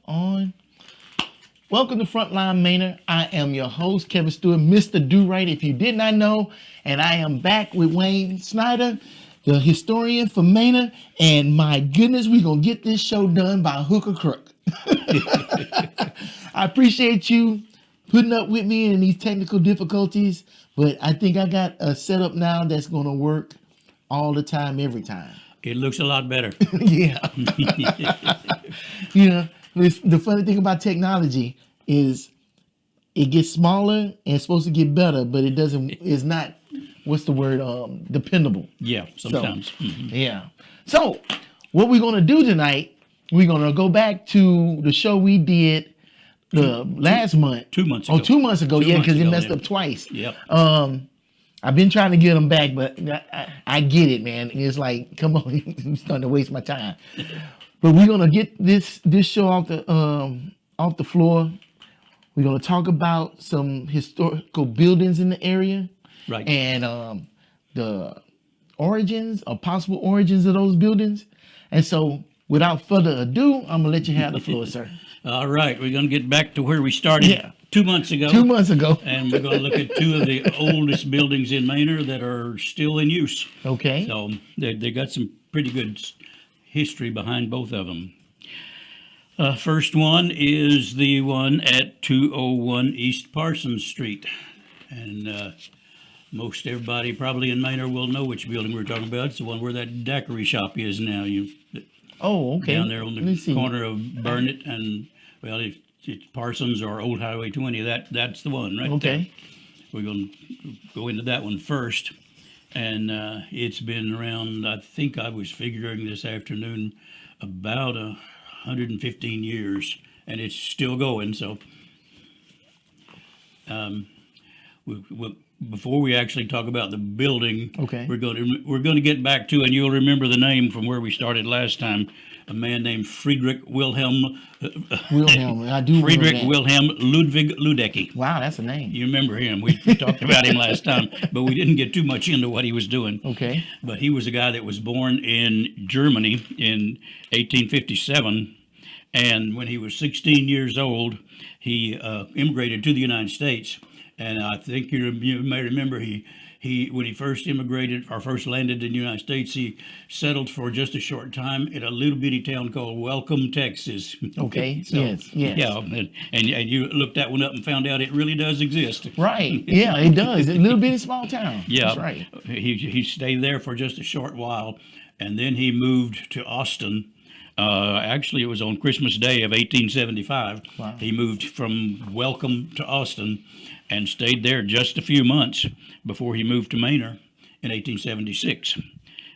on. Welcome to Frontline Manor. I am your host, Kevin Stewart, Mr. Do Right, if you did not know. And I am back with Wayne Snyder, the historian for Manor. And my goodness, we're going to get this show done by hook or crook. I appreciate you putting up with me in these technical difficulties, but I think I got a setup now that's going to work all the time, every time. It looks a lot better. Yeah. You know, the funny thing about technology is it gets smaller and it's supposed to get better, but it doesn't, it's not, what's the word, dependable. Yeah, sometimes. So, yeah. So what we're going to do tonight, we're going to go back to the show we did last month. 2 months ago. Oh, 2 months ago. Yeah, because it messed up twice. Yep. I've been trying to get them back, but I get it, man. It's like, come on, you're starting to waste my time. But we're gonna get this show off the floor. We're gonna talk about some historical buildings in the area, Right. and the origins or possible origins of those buildings. And so, without further ado, I'm gonna let you have the floor, sir. All right, we're going to get back to where we started 2 months ago. 2 months ago. And we're going to look at two of the oldest buildings in Manor that are still in use. Okay. So they got some pretty good history behind both of them. First one is the one at 201 East Parsons Street. And most everybody probably in Manor will know which building we're talking about. It's the one where that daiquiri shop is now. Oh, okay. Down there on the corner of Burnett and, well, it's Parsons or Old Highway 20. That's the one right there. Okay. We're going to go into that one first. And it's been around, I think I was figuring this afternoon, about 115 years. And it's still going. So before we actually talk about the building, Okay. we're going to get back to, and you'll remember the name from where we started last time, a man named Friedrich Wilhelm. I do remember Friedrich that. Wilhelm Ludwig Ludecky. Wow, that's a name. You remember him? We talked about him last time, but we didn't get too much into what he was doing. Okay. But he was a guy that was born in Germany in 1857, and when he was 16 years old, he immigrated to the United States. And I think you may remember he when he first immigrated or first landed in the United States, he settled for just a short time in a little bitty town called Welcome, Texas. Okay. So, yes. Yeah, and you looked that one up and found out it really does exist. Right. Yeah, it does. A little bitty small town. Yeah. That's right. He stayed there for just a short while, and then he moved to Austin. Actually, it was on Christmas Day of 1875. Wow. He moved from Welcome to Austin and stayed there just a few months before he moved to Manor in 1876.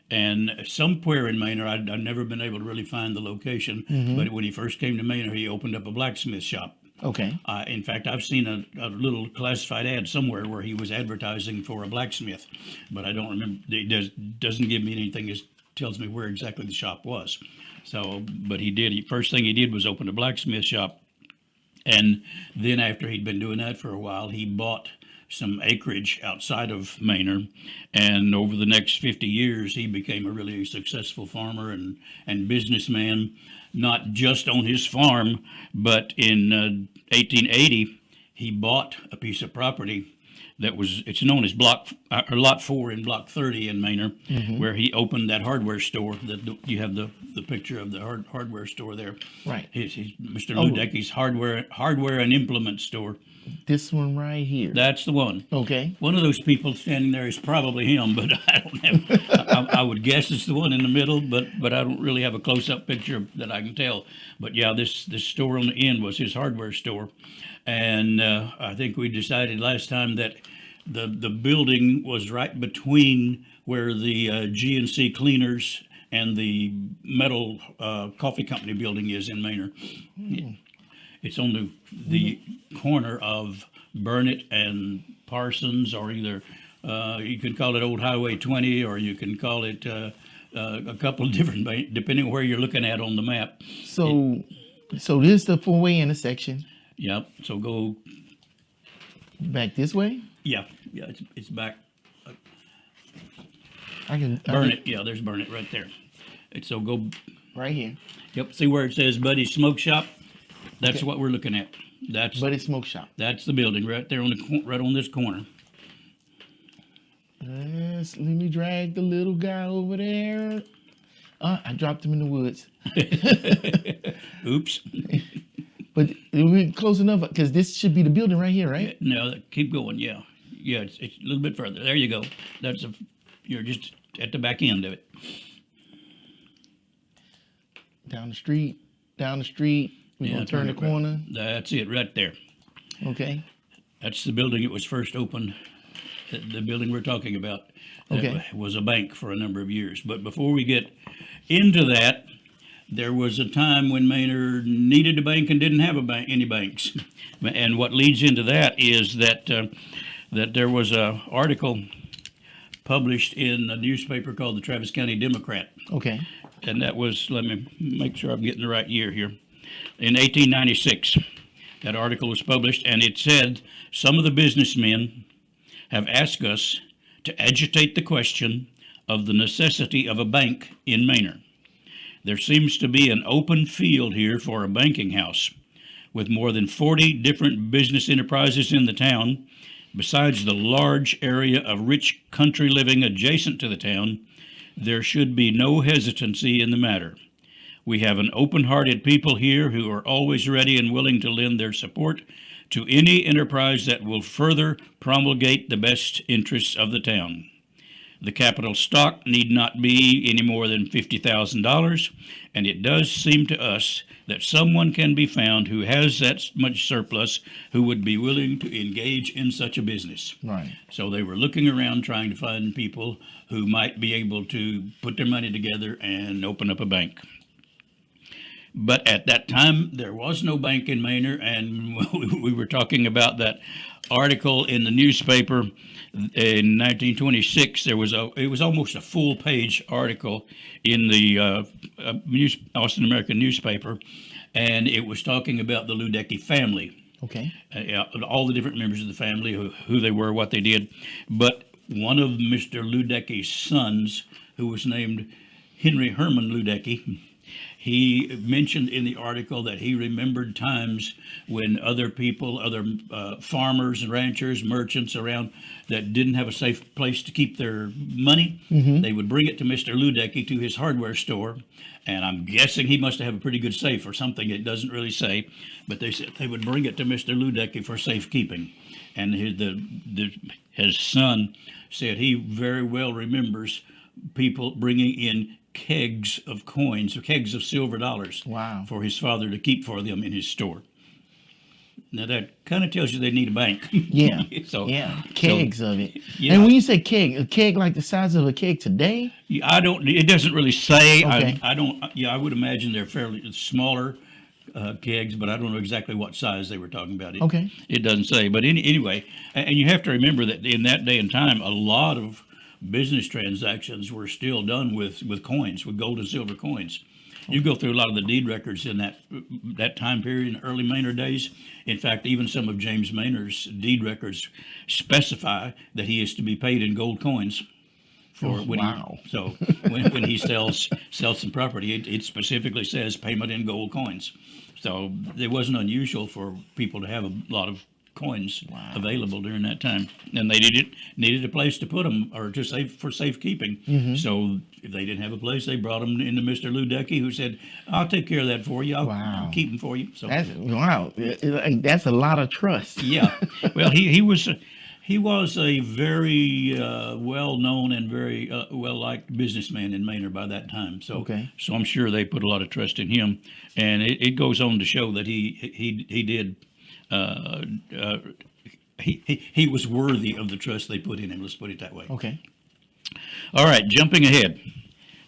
And somewhere in Manor, I've never been able to really find the location, but when he first came to Manor, he opened up a blacksmith shop. Okay. In fact, I've seen a little classified ad somewhere where he was advertising for a blacksmith, but I don't remember. It doesn't give me anything that tells me where exactly the shop was. So, but he did. First thing he did was open a blacksmith shop. And then after he'd been doing that for a while, he bought some acreage outside of Manor. And over the next 50 years, he became a really successful farmer and businessman, not just on his farm, but in 1880, he bought a piece of property it's known as Lot 4 in Block 30 in Manor, where he opened that hardware store. You have the picture of the hardware store there. Right. His Mr. Ludecky's hardware and implement store. This one right here. That's the one. Okay. One of those people standing there is probably him, but I don't have. I would guess it's the one in the middle, but I don't really have a close-up picture that I can tell. But yeah, this store on the end was his hardware store. And I think we decided last time that the building was right between where the GNC Cleaners and the metal coffee company building is in Manor. It's on the corner of Burnett and Parsons, or either you can call it Old Highway 20, or you can call it a couple of different, depending on where you're looking at on the map. So this is the four-way intersection. Yep. So go back this way. Yeah. It's back. Burnett. Yeah, there's Burnett right there. So go right here. Yep. See where it says Buddy's Smoke Shop? That's Okay. what we're looking at. That's But it's smoke shop. that's the building right there on right on this corner. Yes, let me drag the little guy over there. I dropped him in the woods. Oops. But we're close enough because this should be the building right here, right? No, keep going. Yeah, yeah. It's a little bit further. There you go. You're just at the back end of it. Down the street. Down the street. We're Yeah, gonna turn the it right- corner. That's it right there. Okay. That's the building it was first opened. The building we're talking about Okay. was a bank for a number of years. But before we get into that, there was a time when Manor needed a bank and didn't have any banks. And what leads into that is that that there was a article published in a newspaper called the Travis County Democrat, Okay. and that was, let me make sure I'm getting the right year here, in 1896. That article was published, and it said some of the businessmen have asked us to agitate the question of the necessity of a bank in Manor. There seems to be an open field here for a banking house, with more than 40 different business enterprises in the town. Besides the large area of rich country living adjacent to the town, there should be no hesitancy in the matter. We have an open-hearted people here who are always ready and willing to lend their support to any enterprise that will further promulgate the best interests of the town. The capital stock need not be any more than $50,000, and it does seem to us that someone can be found who has that much surplus who would be willing to engage in such a business. Right. So they were looking around trying to find people who might be able to put their money together and open up a bank. But at that time, there was no bank in Manor, and we were talking about that article in the newspaper in 1926. It was almost a full-page article in the Austin American newspaper, and it was talking about the Ludecky family. Okay. All the different members of the family, who they were, what they did. But one of Mr. Ludecky's sons, who was named Henry Herman Ludecky, he mentioned in the article that he remembered times when other people, other farmers, ranchers, merchants around that didn't have a safe place to keep their money, they would bring it to Mr. Ludecky to his hardware store. And I'm guessing he must have a pretty good safe or something. It doesn't really say, but they said they would bring it to Mr. Ludecky for safekeeping. And his son said he very well remembers people bringing in kegs of coins, kegs of silver dollars, Wow. for his father to keep for them in his store. Now that kind of tells you they need a bank. Yeah. So Yeah. Kegs of it. Yeah. And when you say keg, a keg like the size of a keg today? I don't. It doesn't really say. Okay. I don't. Yeah, I would imagine they're fairly smaller kegs, but I don't know exactly what size they were talking about. Okay. It doesn't say. But anyway, and you have to remember that in that day and time, a lot of business transactions were still done with coins, with gold and silver coins. You go through a lot of the deed records in that time period in early Manor days. In fact, even some of James Manor's deed records specify that he is to be paid in gold coins. For when wow. when he sells some property, it specifically says payment in gold coins. So it wasn't unusual for people to have a lot of coins available during that time, and they needed a place to put them or to for safekeeping. So if they didn't have a place, they brought them into Mr. Ludecky, who said, "I'll take care of that for you. I'll keep them for you." So That's wow. That's a lot of trust. yeah, well, he was a very well-known and very well-liked businessman in Manor by that time. So, Okay. so I'm sure they put a lot of trust in him, and it goes on to show that he did. He was worthy of the trust they put in him. Let's put it that way. Okay. All right, jumping ahead,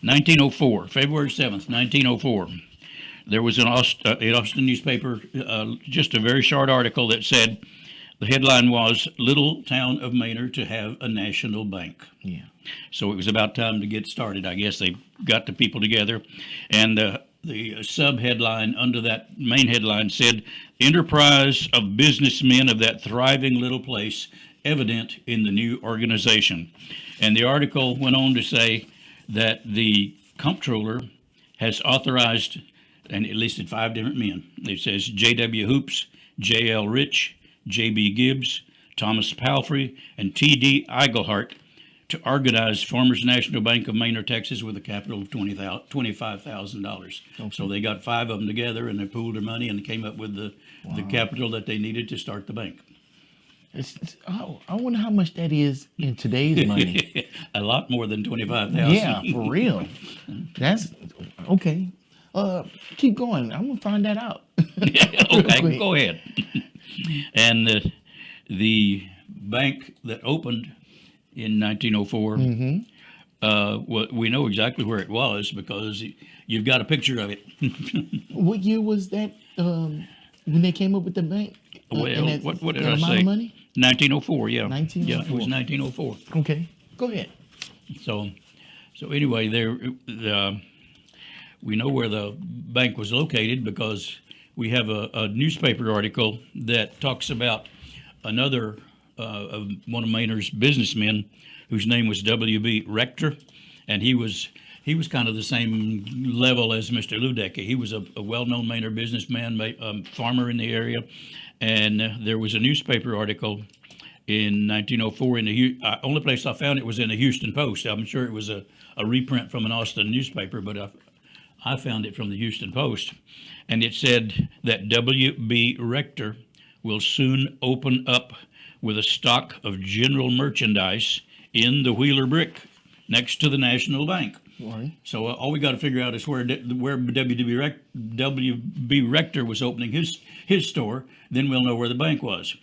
1904, February 7th, 1904. There was an Austin newspaper, just a very short article that said, the headline was, "Little Town of Manor to have a national bank." Yeah. So it was about time to get started. I guess they got the people together. And the sub-headline under that main headline said, "Enterprise of businessmen of that thriving little place evident in the new organization." And the article went on to say that the comptroller has authorized and it listed 5 different men. It says J.W. Hoops, J.L. Rich, J.B. Gibbs, Thomas Palfrey, and T.D. Eigelhart to organize Farmers National Bank of Manor, Texas, with a capital of $25,000. Okay. So they got 5 of them together, and they pooled their money and came up with the capital that they needed to start the bank. I wonder how much that is in today's money. A lot more than 25,000. Yeah, for real. That's okay. Keep going. I'm gonna find that out. Okay, go ahead. And the bank that opened in 1904, we know exactly where it was because you've got a picture of it. What year was that? When they came up with the bank? Well, what did I amount say? Of money? 1904, yeah. 1904. Yeah, it was 1904. Okay, go ahead. So anyway, we know where the bank was located because we have a newspaper article that talks about another of one of Manor's businessmen whose name was W.B. Rector, and he was kind of the same level as Mr. Ludecky. He was a well-known Manor businessman, farmer in the area, and there was a newspaper article in 1904 in the only place I found it was in the Houston Post. I'm sure it was a reprint from an Austin newspaper, but I found it from the Houston Post, and it said that W.B. Rector will soon open up with a stock of general merchandise in the Wheeler Brick next to the National Bank. Right. So all we got to figure out is where W.B. Rector was opening his store. Then we'll know where the bank was.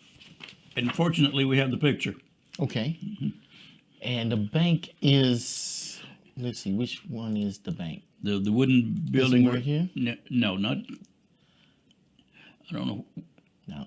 And fortunately, we have the picture. Okay. And the bank is. Let's see. Which one is the bank? The wooden building right here? No, not. I don't know. No.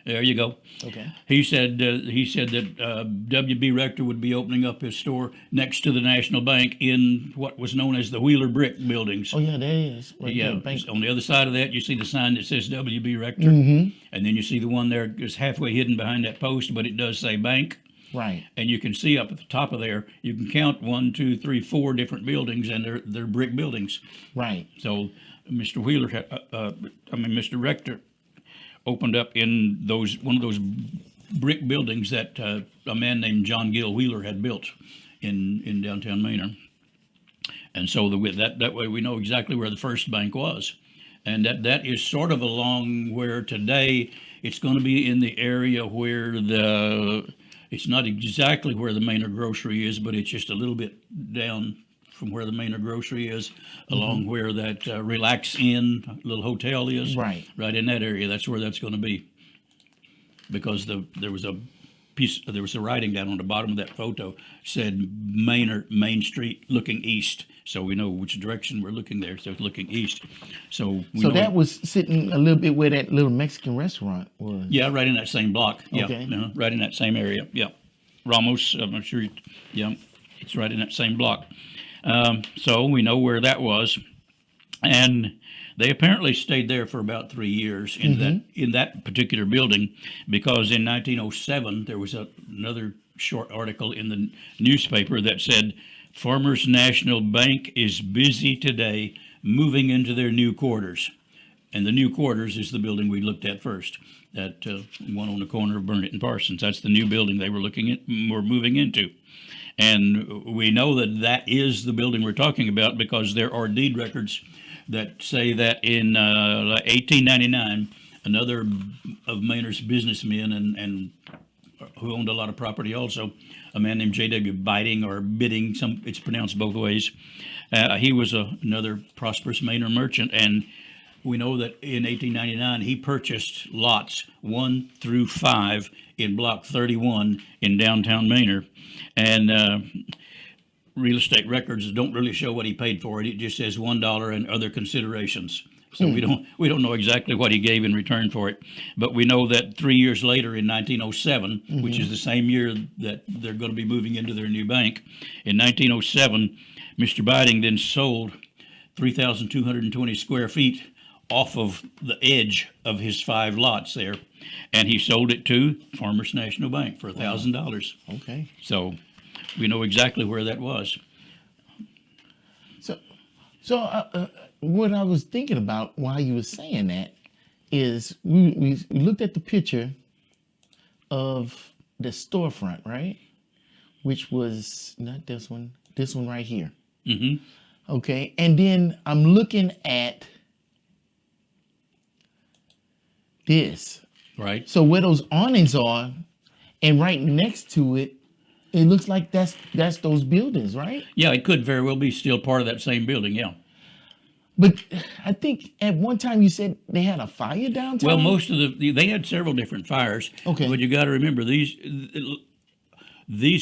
There you go. Okay. He said that W.B. Rector would be opening up his store next to the National Bank in what was known as the Wheeler Brick buildings. Oh yeah, there is. Right Yeah, there, bank. on the other side of that, you see the sign that says W.B. Rector, Mm-hmm. and then you see the one there is halfway hidden behind that post, but it does say bank. Right. And you can see up at the top of there, you can count 1, 2, 3, 4 different buildings, and they're brick buildings. Right. So Mr. Mr. Rector opened up in one of those brick buildings that a man named John Gill Wheeler had built in downtown Manor. And so that way we know exactly where the first bank was. And that is sort of along where today it's going to be in the area where it's not exactly where the Manor Grocery is, but it's just a little bit down from where the Manor Grocery is, along where that Relax Inn little hotel is. Right. Right in that area. That's where that's going to be. Because there was a writing down on the bottom of that photo said Manor Main Street looking east. So we know which direction we're looking there. So it's looking east. So that was sitting a little bit where that little Mexican restaurant was. Yeah, right in that same block. Yeah, Okay. Right in that same area. Yeah, Ramos. I'm sure. Yeah, it's right in that same block. So we know where that was, and they apparently stayed there for about 3 years in that particular building, because in 1907 there was another short article in the newspaper that said, "Farmers National Bank is busy today moving into their new quarters." And the new quarters is the building we looked at first, that one on the corner of Burnett and Parsons. That's the new building they were moving into. And we know that is the building we're talking about because there are deed records that say that in 1899, another of Manor's businessmen and who owned a lot of property also, a man named J.W. Bidding, it's pronounced both ways. He was another prosperous Manor merchant, and we know that in 1899 he purchased lots 1 through 5 in Block 31 in downtown Manor, and real estate records don't really show what he paid for it. It just says $1 and other considerations. So we don't know exactly what he gave in return for it, but we know that 3 years later, in 1907, which is the same year that they're going to be moving into their new bank, in 1907, Mr. Bidding then sold 3,220 square feet off of the edge of his 5 lots there, and he sold it to Farmers National Bank for $1,000. Okay. So we know exactly where that was. So, what I was thinking about while you were saying that is we looked at the picture of the storefront, right? Which was not this one right here. Mm-hmm. Okay, and then I'm looking at this. Right. So where those awnings are, and right next to it, it looks like that's those buildings, right? Yeah, it could very well be still part of that same building. Yeah. But I think at one time you said they had a fire downtown. Well, most of they had several different fires. Okay. But you got to remember these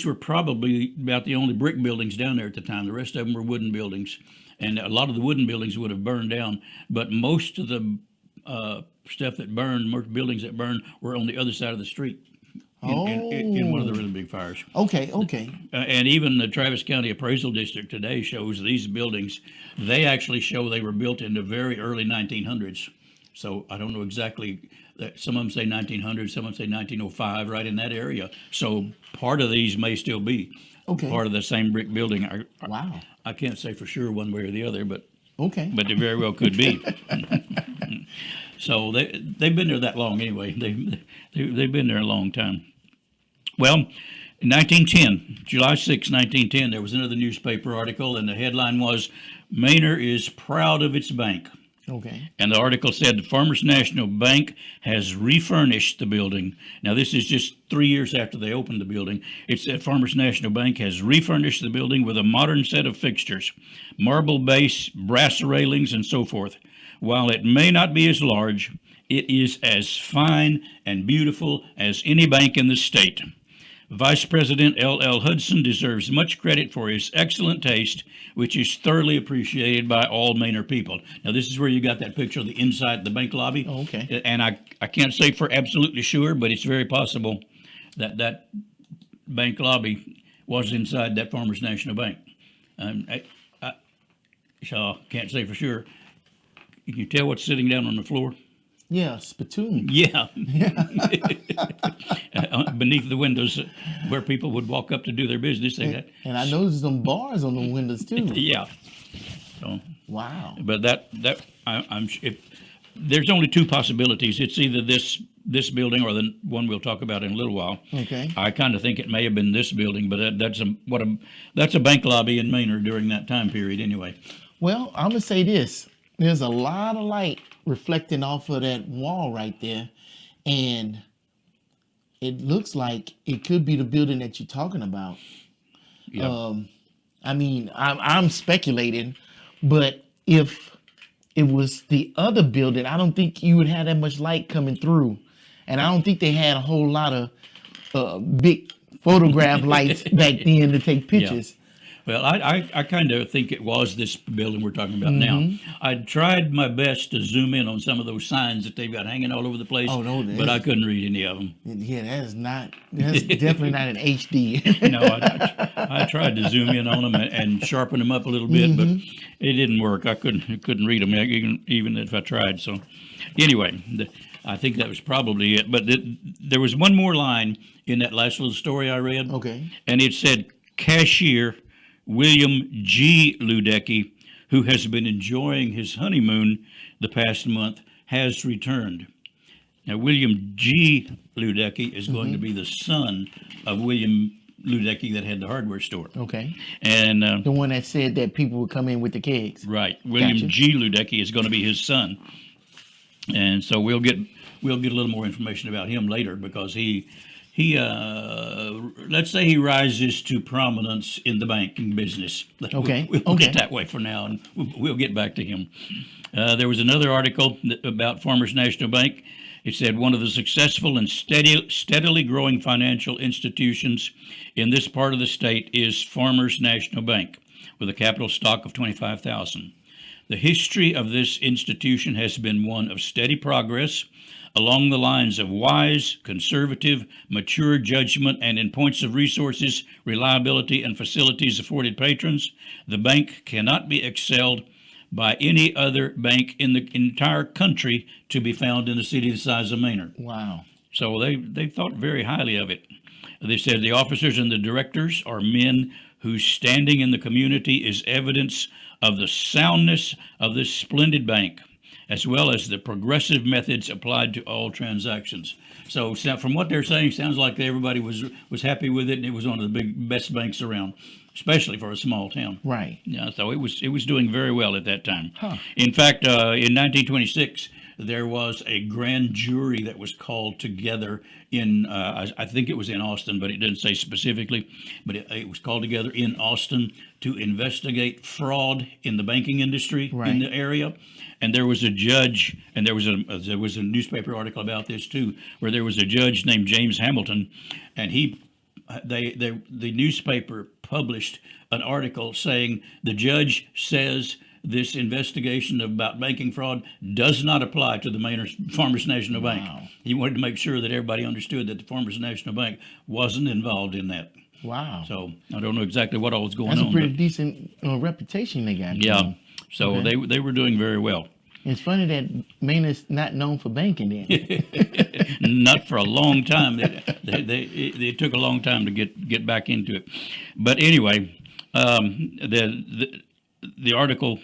were probably about the only brick buildings down there at the time. The rest of them were wooden buildings, and a lot of the wooden buildings would have burned down. But most of the stuff that burned, most buildings that burned, were on the other side of the street. In one of the really big fires. Okay. And even the Travis County Appraisal District today shows these buildings. They actually show they were built in the very early 1900s. So I don't know exactly. Some of them say 1900, some of them say 1905, right in that area. So part of these may still be part of the same brick building. Wow. I can't say for sure one way or the other, but they very well could be. So they've been there that long anyway. They've been there a long time. Well, in 1910, July 6, 1910, there was another newspaper article, and the headline was, "Manor is proud of its bank." Okay. And the article said the Farmers National Bank has refurnished the building. Now, this is just 3 years after they opened the building. It said Farmers National Bank has refurnished the building with a modern set of fixtures, marble base, brass railings, and so forth. While it may not be as large, it is as fine and beautiful as any bank in the state. Vice President L.L. Hudson deserves much credit for his excellent taste, which is thoroughly appreciated by all Manor people. Now, this is where you got that picture of the inside the bank lobby. Oh, okay. And I can't say for absolutely sure, but it's very possible that that bank lobby was inside that Farmers National Bank. So can't say for sure. Can you tell what's sitting down on the floor? Yeah, spittoon. Yeah. Beneath the windows where people would walk up to do their business. And I noticed some bars on the windows too. Yeah. So, wow. But there's only two possibilities. It's either this building or the one we'll talk about in a little while. Okay. I kind of think it may have been this building, but that's a bank lobby in Manor during that time period anyway. Well, I'm gonna say this. There's a lot of light reflecting off of that wall right there, and it looks like it could be the building that you're talking about. Yeah. I mean, I'm speculating, but if it was the other building, I don't think you would have that much light coming through, and I don't think they had a whole lot of big photograph lights back then to take pictures. Yeah. Well, I kind of think it was this building we're talking about now. I tried my best to zoom in on some of those signs that they've got hanging all over the place, but I couldn't read any of them. Yeah, that's definitely not an HD. No, I tried to zoom in on them and sharpen them up a little bit, but it didn't work. I couldn't read them even if I tried. So anyway, I think that was probably it. But there was one more line in that last little story I read. Okay. And it said, "Cashier William G. Ludecky, who has been enjoying his honeymoon the past month, has returned." Now, William G. Ludecky is going to be the son of William Ludecky that had the hardware store. Okay. And the one that said that people would come in with the kegs. Right. William G. Ludecky is going to be his son. And so we'll get a little more information about him later, because he let's say he rises to prominence in the banking business. Okay. We'll put it that way for now, and we'll get back to him. There was another article about Farmers National Bank. It said one of the successful and steadily growing financial institutions in this part of the state is Farmers National Bank, with a capital stock of 25,000. The history of this institution has been one of steady progress along the lines of wise, conservative, mature judgment, and in points of resources, reliability, and facilities afforded patrons. The bank cannot be excelled by any other bank in the entire country to be found in a city the size of Manor. Wow. So they thought very highly of it. They said the officers and the directors are men whose standing in the community is evidence of the soundness of this splendid bank, as well as the progressive methods applied to all transactions. So from what they're saying, sounds like everybody was happy with it, and it was one of the best banks around, especially for a small town. Right. Yeah, so it was doing very well at that time. Huh. In fact, in 1926, there was a grand jury that was called together in, I think it was in Austin, but it didn't say specifically, but it was called together in Austin to investigate fraud in the banking industry Right. in the area. And there was a judge, and there was a newspaper article about this too, where there was a judge named James Hamilton, and the newspaper published an article saying the judge says this investigation about banking fraud does not apply to the Manor Farmers National Bank. Wow. He wanted to make sure that everybody understood that the Farmers National Bank wasn't involved in that. Wow. So I don't know exactly what all was going That's on. a pretty but decent reputation they got. yeah, so Okay. they were doing very well. It's funny that Maynard's not known for banking then. Not for a long time. It took a long time to get back into it. But anyway, the article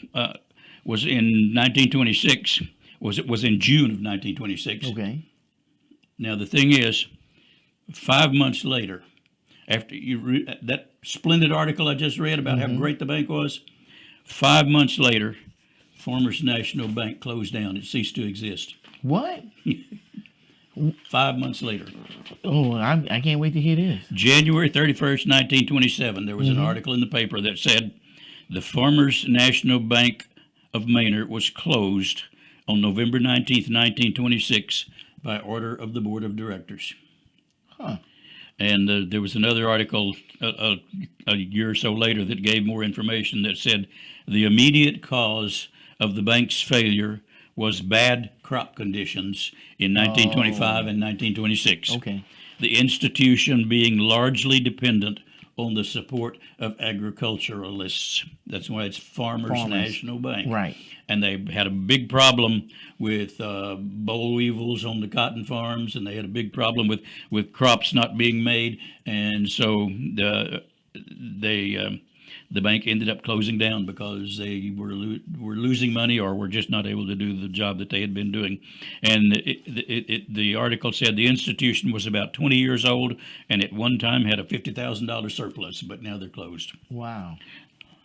was in 1926. Was in June of 1926. Okay. Now the thing is, 5 months later, after that splendid article I just read about how great the bank was, 5 months later, Farmers National Bank closed down. It ceased to exist. What? 5 months later. Oh, I can't wait to hear this. January 31st, 1927, there was an article in the paper that said the Farmers National Bank of Manor was closed on November 19th, 1926 by order of the Board of Directors. Huh. And there was another article a year or so later that gave more information that said the immediate cause of the bank's failure was bad crop conditions in 1925 and 1926. Okay. The institution being largely dependent on the support of agriculturalists. That's why it's Farmers National Bank. Right. And they had a big problem with boll weevils on the cotton farms, and they had a big problem with crops not being made, and so the bank ended up closing down because they were losing money or were just not able to do the job that they had been doing. And the article said the institution was about 20 years old and at one time had a $50,000 surplus, but now they're closed. Wow.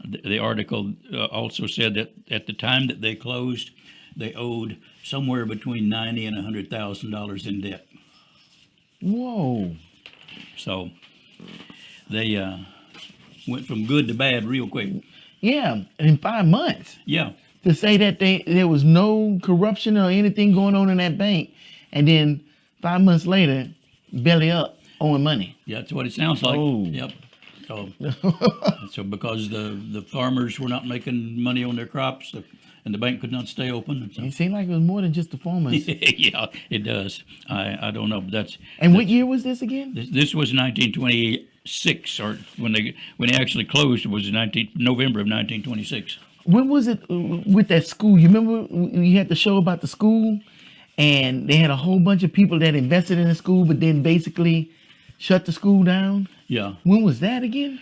The article also said that at the time that they closed, they owed somewhere between $90,000 and $100,000 in debt. Whoa. So they went from good to bad real quick. Yeah, in 5 months. Yeah. To say that there was no corruption or anything going on in that bank, and then 5 months later, belly up, owing money. Yeah, that's what it sounds like. Oh. Yep. So because the farmers were not making money on their crops, and the bank could not stay open. So. It seemed like it was more than just the farmers. Yeah, it does. I don't know, but And what year was this again? this was 1926, or when they actually closed was November of 1926. When was it with that school? You remember you had the show about the school, and they had a whole bunch of people that invested in the school, but then basically shut the school down? Yeah. When was that again?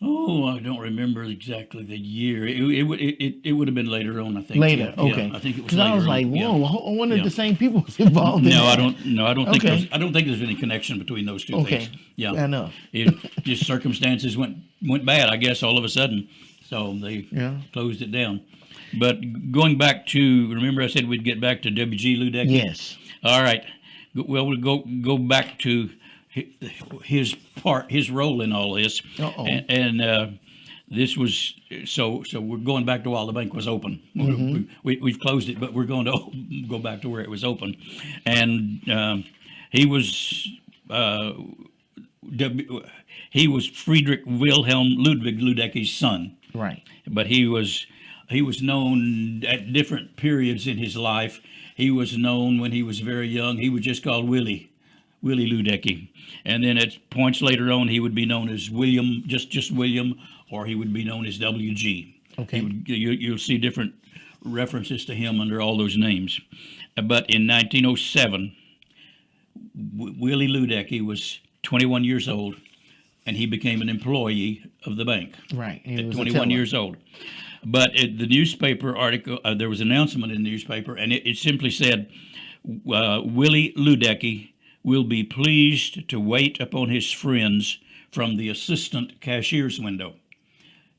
Oh, I don't remember exactly the year. It would have been later on, I think. Later, Yeah, okay. I think it was Because later I was on. like, Yeah. whoa, I wonder if Yeah. the same people was involved in No, that. I don't think Okay. I don't think there's any connection between those two Okay. things. Yeah. Fair enough. It just circumstances went bad, I guess, all of a sudden. So they Yeah. closed it down. But going back to, remember I said we'd get back to W.G. Ludecky? Yes. All right. Well, we'll go back to his role in all this. Uh-oh. And this was, so we're going back to while the bank was open. We've closed it, but we're going to go back to where it was open. And he was Friedrich Wilhelm Ludwig Ludecky's son. Right. But he was known at different periods in his life. He was known when he was very young. He was just called Willie Ludecky. And then at points later on, he would be known as William, just William, or he would be known as W.G. Okay. You'll see different references to him under all those names. But in 1907, Willie Ludecky was 21 years old and he became an employee of the bank Right. He at was a 21 teller. years old. But the newspaper article, there was an announcement in the newspaper, and it simply said, Willie Ludecky will be pleased to wait upon his friends from the assistant cashier's window.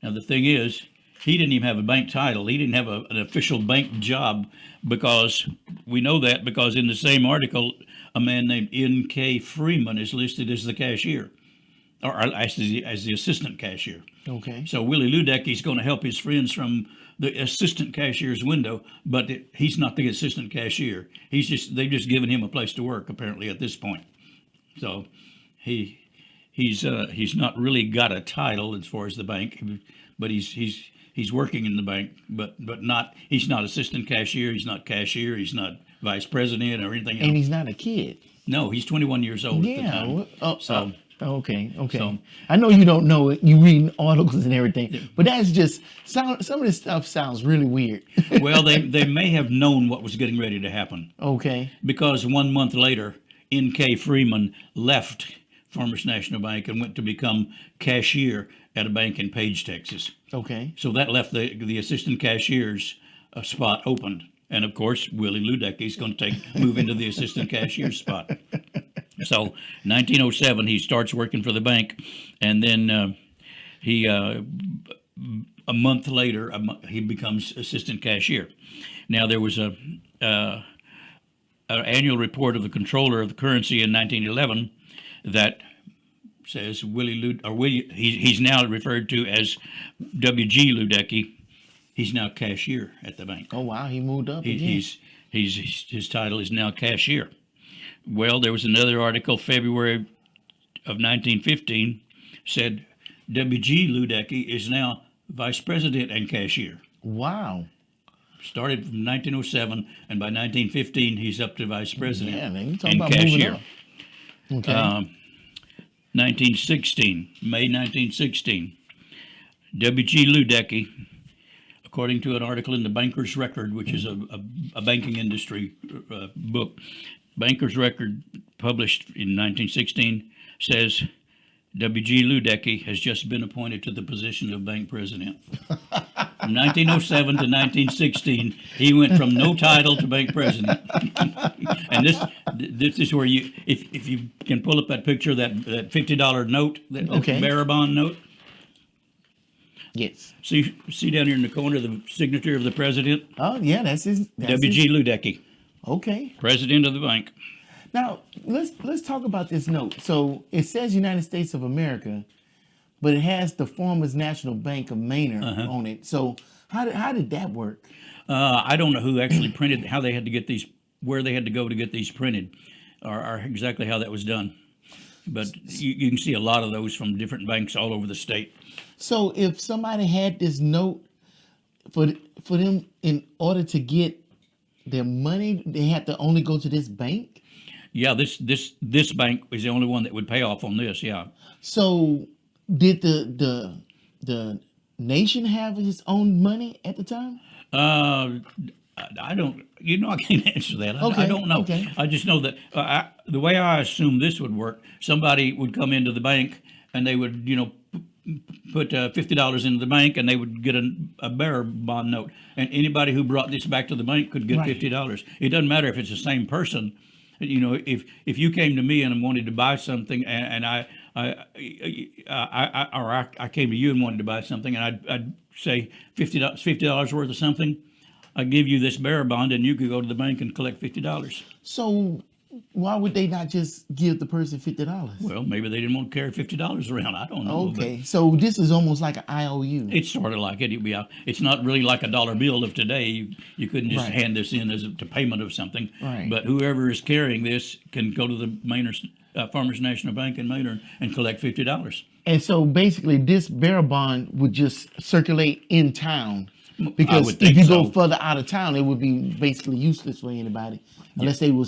Now, the thing is, he didn't even have a bank title. He didn't have an official bank job, because we know that because in the same article, a man named N.K. Freeman is listed as the cashier, or as the assistant cashier. Okay. So Willie Ludecky's going to help his friends from the assistant cashier's window, but he's not the assistant cashier. They've just given him a place to work apparently at this point. So he's not really got a title as far as the bank, but he's working in the bank, but he's not assistant cashier, he's not cashier, he's not vice president or anything else. And he's not a kid. No, he's 21 years old at the Yeah. time. Okay. So- I know you don't know it. You reading articles and everything, but that's just some of this stuff sounds really weird. Well, they may have known what was getting ready to happen, Okay. because 1 month later, N.K. Freeman left Farmers National Bank and went to become cashier at a bank in Page, Texas. Okay. So that left the assistant cashier's spot open. And of course, Willie Ludecky's going to move into the assistant cashier's spot. So 1907, he starts working for the bank, and then a month later, he becomes assistant cashier. Now, there was an annual report of the Comptroller of the Currency in 1911 that says he's now referred to as W.G. Ludecky. He's now cashier at the bank. Oh wow, he moved up again. His title is now cashier. Well, there was another article, February of 1915, said W.G. Ludecky is now vice president and cashier. Wow. Started from 1907, and by 1915, he's up to vice president Yeah, man, you talking and about moving cashier. up. Okay. 1916, May 1916, W.G. Ludecky, according to an article in the Banker's Record, which is a banking industry book, Banker's Record, published in 1916, says W.G. Ludecky has just been appointed to the position of bank president. From 1907 to 1916, he went from no title to bank president. And this is where if you can pull up that picture, that $50 note, that Okay. bearer bond note. Yes. See down here in the corner, the signature of the president, Oh yeah, that's his. W.G. Ludecky, Okay. president of the bank. Now let's talk about this note. So it says United States of America, but it has the Farmers National Bank of Manor on it. So how did that work? I don't know who actually printed, how they had to get these, where they had to go to get these printed, or exactly how that was done. But you can see a lot of those from different banks all over the state. So if somebody had this note for them in order to get their money, they had to only go to this bank. Yeah, this bank is the only one that would pay off on this. Yeah. So did the nation have its own money at the time? I don't. I can't answer that. I Okay, don't know. okay. I just know that the way I assume this would work, somebody would come into the bank and they would, put $50 into the bank, and they would get a bearer bond note, and anybody who brought this back to the bank could get Right. $50. It doesn't matter if it's the same person. If you came to me and wanted to buy something, and I came to you and wanted to buy something, and I'd say $50 worth of something, I'd give you this bearer bond, and you could go to the bank and collect $50. So why would they not just give the person $50? Well, maybe they didn't want to carry $50 around. I don't know. but Okay, so this is almost like an IOU. it's sort of like it. It's not really like a dollar bill of today. You couldn't just Right. hand this in as to payment of something. Right. But whoever is carrying this can go to the Farmers National Bank in Manor and collect $50. And so basically, this bearer bond would just circulate in town. Because would if think you so. go further out of town, it would be basically useless for anybody, unless they were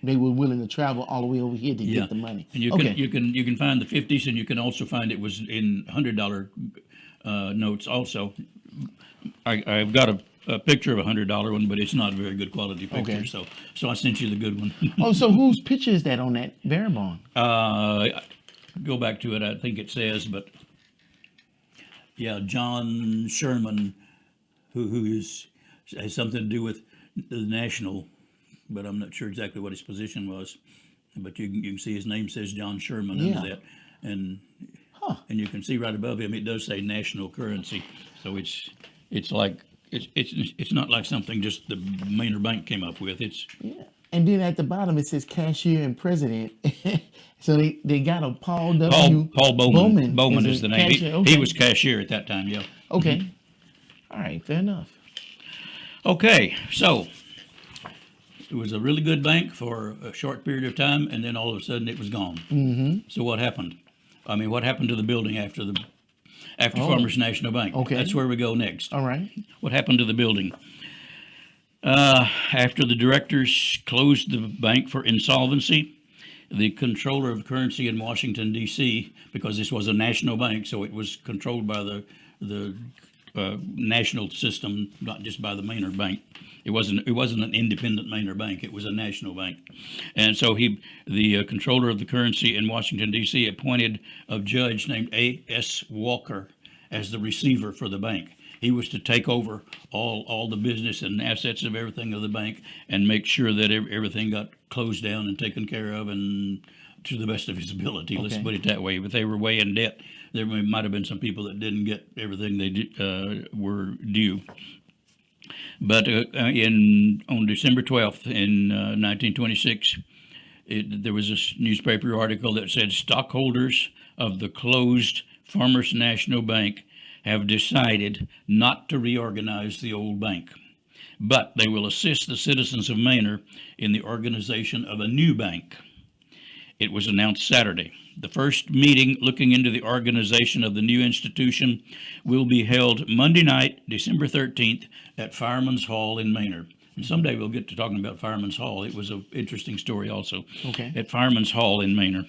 willing to travel all the way over here to get the money. And you can find the 50s, and you can also find it was in $100 notes also. I've got a picture of a $100 one, but it's not a very good quality picture. Okay. So I sent you the good one. Oh, so whose picture is that on that bearer bond? go back to it. I think it says, but yeah, John Sherman, who has something to do with the national, but I'm not sure exactly what his position was. But you can see his name says John Sherman Yeah. under that, and Huh. and you can see right above him it does say national currency. So it's like it's not like something just the Manor Bank came up with. It's Yeah. And then at the bottom it says cashier and president. So they got a Paul W. Paul Bowman. Bowman a is the name. cashier. He Okay. was cashier at that time. Yeah. Okay. All right. Fair enough. Okay, so it was a really good bank for a short period of time, and then all of a sudden it was gone. Mm-hmm. So what happened? I mean, what happened to the building after Farmers National Bank? Okay. That's where we go next. All right. What happened to the building? After the directors closed the bank for insolvency, the controller of currency in Washington, D.C., because this was a national bank, so it was controlled by the national system, not just by the Manor Bank. It wasn't an independent Manor Bank. It was a national bank, and so the controller of the currency in Washington D.C. appointed a judge named A.S. Walker as the receiver for the bank. He was to take over all the business and assets of everything of the bank and make sure that everything got closed down and taken care of, and to the best of his ability. Let's Okay. put it that way. But they were way in debt. There might have been some people that didn't get everything they were due. But on December 12th in 1926, there was a newspaper article that said stockholders of the closed Farmers National Bank have decided not to reorganize the old bank, but they will assist the citizens of Manor in the organization of a new bank. It was announced Saturday. The first meeting looking into the organization of the new institution will be held Monday night, December 13th, at Fireman's Hall in Manor. And someday we'll get to talking about Fireman's Hall. It was an interesting story also. Okay. At Fireman's Hall in Manor.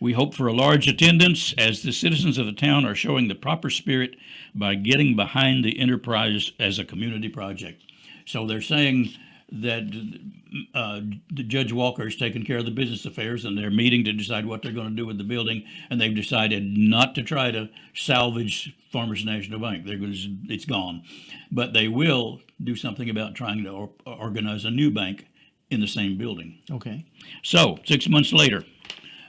We hope for a large attendance as the citizens of the town are showing the proper spirit by getting behind the enterprise as a community project. So they're saying that the Judge Walker is taking care of the business affairs, and they're meeting to decide what they're going to do with the building, and they've decided not to try to salvage Farmers National Bank. It's gone. But they will do something about trying to organize a new bank in the same building. Okay. So, 6 months later,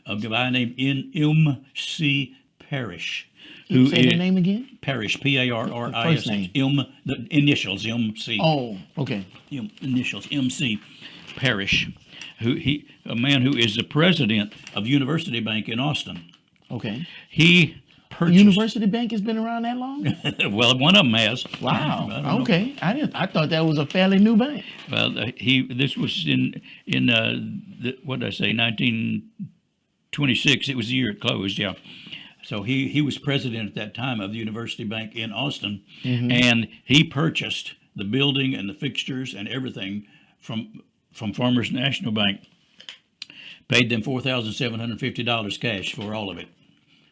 a guy named M.C. Parrish, who Say the name again? Parrish, P-A-R-R-I-S-H, the initials, M.C. Oh, okay. Initials, M.C. Parrish, a man who is the president of University Bank in Austin. Okay. He purchased. University Bank has been around that long? Well, one of them has. Wow. I don't know. Okay. I thought that was a fairly new bank. Well, this was in what did I say, 1926. It was the year it closed, yeah. So he was president at that time of the University Bank in Austin, and he purchased the building and the fixtures and everything from Farmers National Bank. Paid them $4,750 cash for all of it,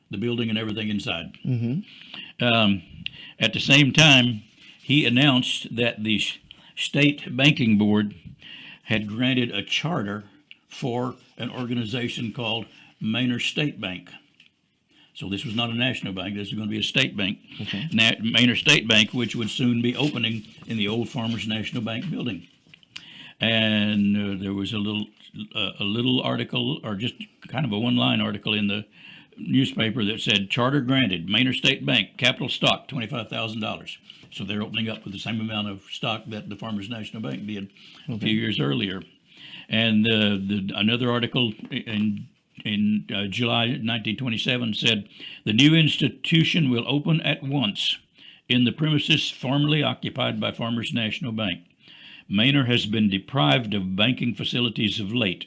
the building and everything inside. At the same time, he announced that the state banking board had granted a charter for an organization called Manor State Bank. So this was not a national bank. This was going to be a state bank, Okay. Manor State Bank, which would soon be opening in the old Farmers National Bank building. And there was a little article, or just kind of a one-line article in the newspaper that said, "Charter granted, Manor State Bank, capital stock $25,000." So they're opening up with the same amount of stock that the Farmers National Bank did a few years earlier. And another article in July 1927 said, "The new institution will open at once in the premises formerly occupied by Farmers National Bank. Manor has been deprived of banking facilities of late,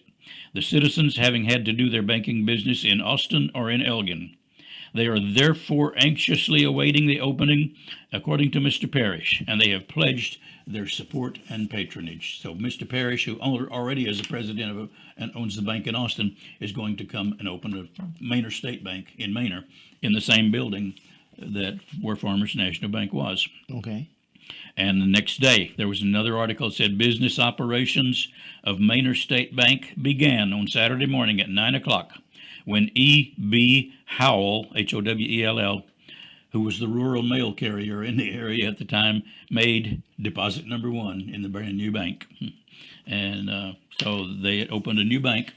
the citizens having had to do their banking business in Austin or in Elgin. They are therefore anxiously awaiting the opening, according to Mr. Parrish, and they have pledged their support and patronage." So Mr. Parrish, who already is the president and owns the bank in Austin, is going to come and open a Manor State Bank in Manor in the same building where Farmers National Bank was. Okay. And the next day, there was another article that said business operations of Manor State Bank began on Saturday morning at 9 o'clock when E.B. Howell, Howell, who was the rural mail carrier in the area at the time, made deposit number one in the brand new bank. And so they had opened a new bank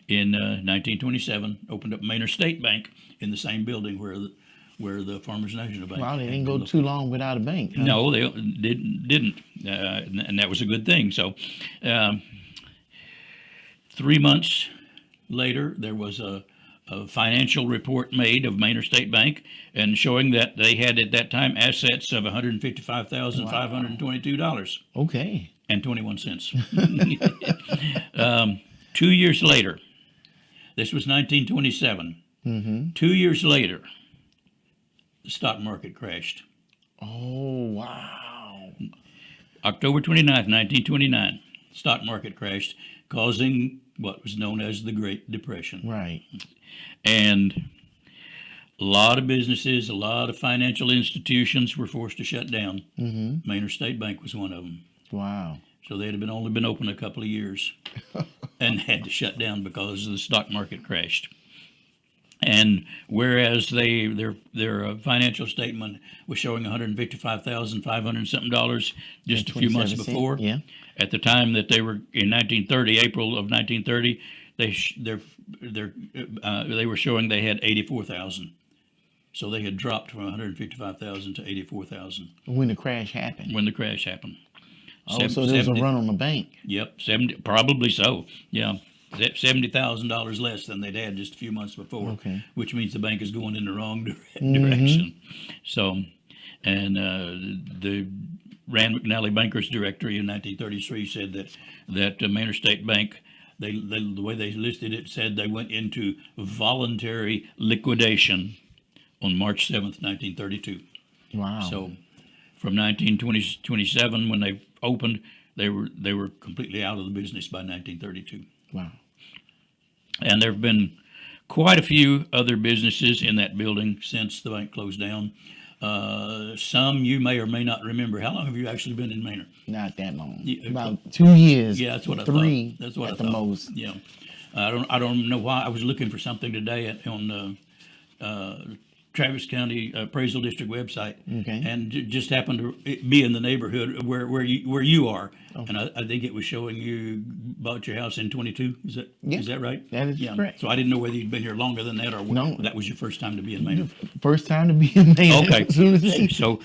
in 1927, opened up Manor State Bank in the same building where the Farmers National Bank. Wow, they had didn't been go too long without a bank. Huh? No, they didn't, and that was a good thing. So, 3 months later, there was a financial report made of Manor State Bank, and showing that they had at that time assets of $155,522 Okay. and 21 cents. 2 years later, this was 1927. Mm-hmm. 2 years later, the stock market crashed. Oh, wow. October 29th, 1929, stock market crashed, causing what was known as the Great Depression. Right. And a lot of businesses, a lot of financial institutions were forced to shut down. Mm-hmm. Manor State Bank was one of them. Wow. So they had only been open a couple of years and had to shut down because the stock market crashed. And whereas their financial statement was showing $155,500 something just a few months before, yeah. at the time that they were in 1930, April of 1930, they were showing they had 84,000. So they had dropped from 155,000 to 84,000 When the crash happened. when the crash happened. Oh, so there was a run on the bank. Yep, 70, probably so. Yeah, $70,000 less than they'd had just a few months before. Okay. Which means the bank is going in the wrong Mm-hmm. direction. So, and the Rand McNally Bankers Directory in 1933 said that Manor State Bank, the way they listed it, said they went into voluntary liquidation on March 7th, 1932. Wow. So, from 1927, when they opened, they were completely out of the business by 1932. Wow. And there have been quite a few other businesses in that building since the bank closed down. Some you may or may not remember. How long have you actually been in Manor? Not that long. Yeah, About 2 years. Yeah, that's what I Three. thought. That's what at I the thought. most. Yeah, I don't know why. I was looking for something today on Travis County Appraisal District website, Okay. and just happened to be in the neighborhood where you are, and I think it was showing you bought your house in 22. Is that right? That is correct. So I didn't know whether you'd been here longer than that, or No. that was your first time to be in Manor. First time to be in Maine. Okay. As soon as they- So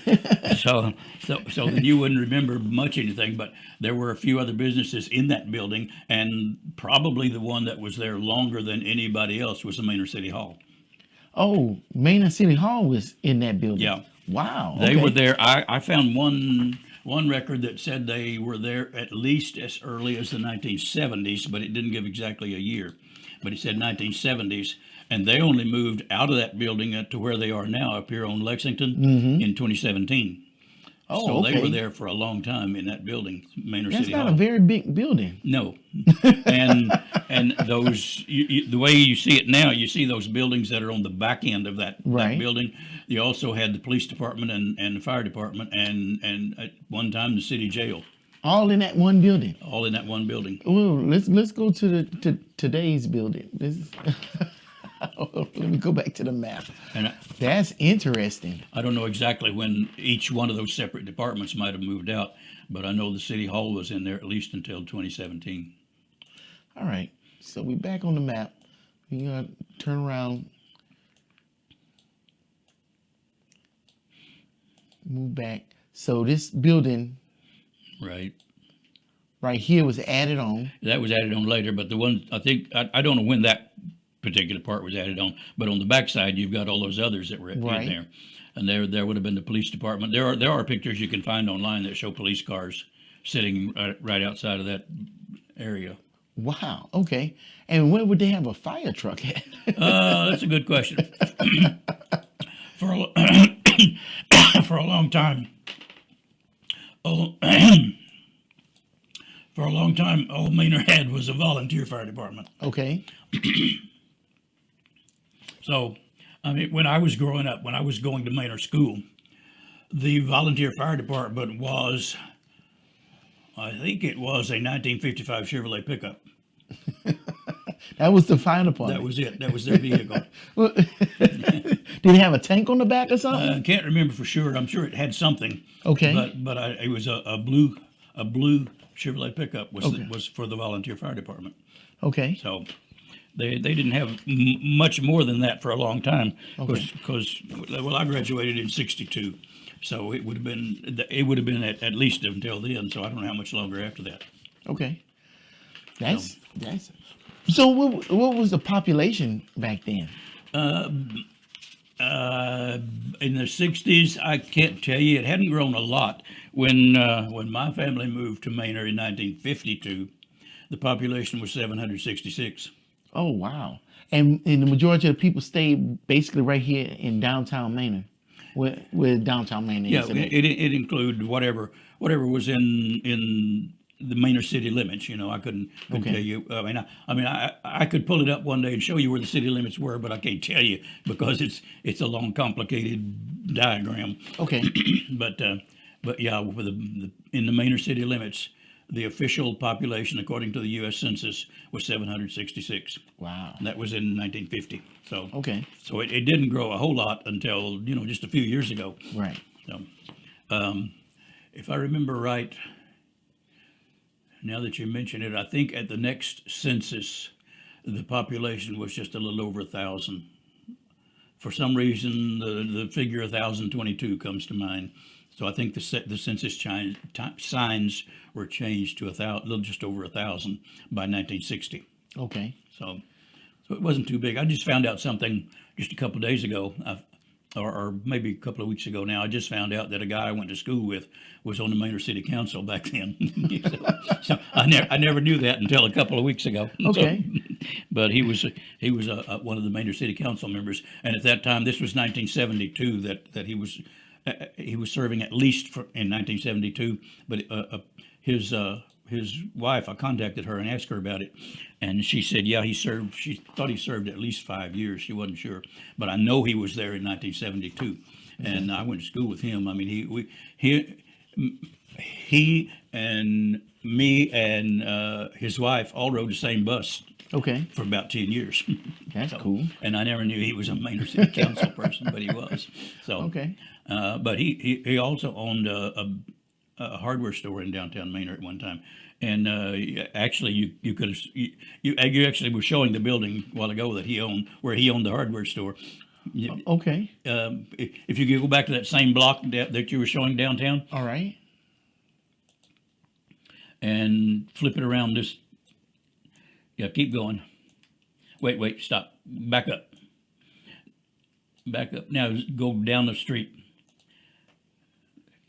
then you wouldn't remember much anything, but there were a few other businesses in that building, and probably the one that was there longer than anybody else was the Manor City Hall. Oh, Maine City Hall was in that building. Yeah. Wow. They okay. were there. I found one record that said they were there at least as early as the 1970s, but it didn't give exactly a year. But it said 1970s, and they only moved out of that building to where they are now up here on Lexington in 2017. Oh, So okay. they were there for a long time in that building, Manor That's City not Hall. a very big building. No, and those the way you see it now, you see those buildings that are on the back end of that Right. building. You also had the police department and the fire department and at one time the city jail, All in that one building. all in that one building. Well, let's go to today's building. This is let me go back to the map. And That's interesting. I don't know exactly when each one of those separate departments might have moved out, but I know the city hall was in there at least until 2017. All right. So we back on the map. We're gonna turn around. Move back. So this building Right. right here was added on. That was added on later, but the one I don't know when that particular part was added on, but on the backside you've got all those others that were Right. in there, and there would have been the police department. There are pictures you can find online that show police cars sitting right outside of that area. Wow. Okay. And where would they have a fire truck at? That's a good question. for a, for a long time, for a long time, all Manor had was a volunteer fire department. Okay. So, I mean, when I was growing up, when I was going to Manor School, the volunteer fire department was, I think it was a 1955 Chevrolet pickup. That was the fire department. That was it. That was their vehicle. Well, did it have a tank on the back or something? I can't remember for sure. I'm sure it had something. Okay. But it was a blue Chevrolet pickup was Okay. was for the volunteer fire department. Okay. So they didn't have much more than that for a long time Okay. because I graduated in '62, so it would have been at least until then. So I don't know how much longer after that. Okay. That's. So what was the population back then? In the '60s, I can't tell you. It hadn't grown a lot when my family moved to Manor in 1952. The population was 766. Oh wow! And the majority of the people stayed basically right here in downtown Manor, where downtown Manor Yeah, is. it included whatever was in the Manor city limits. I couldn't Okay. tell you. I could pull it up one day and show you where the city limits were, but I can't tell you because it's a long, complicated diagram. Okay. But yeah, in the Manor city limits, the official population, according to the U.S. Census, was 766. Wow. And that was in 1950. So Okay. so it didn't grow a whole lot until just a few years ago. Right. So, if I remember right, now that you mention it, I think at the next census, the population was just a little over 1,000. For some reason, the figure 1,022 comes to mind. So I think the census signs were changed to little just over 1,000 by 1960. Okay. So it wasn't too big. I just found out something just a couple of days ago, or maybe a couple of weeks ago now. I just found out that a guy I went to school with was on the Manor City Council back then. So I never knew that until a couple of weeks ago. Okay. But he was one of the Manor City Council members, and at that time, this was 1972 that he was serving at least in 1972. But his wife, I contacted her and asked her about it, and she said, yeah, he served. She thought he served at least 5 years. She wasn't sure, but I know he was there in 1972, and I went to school with him. I mean, he and me and his wife all rode the same bus Okay. for about 10 years. That's cool. And I never knew he was a Manor City Council person, but he was. So Okay. But he also owned a hardware store in downtown Manor at one time, and actually you could you actually were showing the building a while ago that he owned, where he owned the hardware store. Okay. If you could go back to that same block that you were showing downtown All right. and flip it around this. Yeah, keep going. Wait, stop. Back up. Back up. Now go down the street.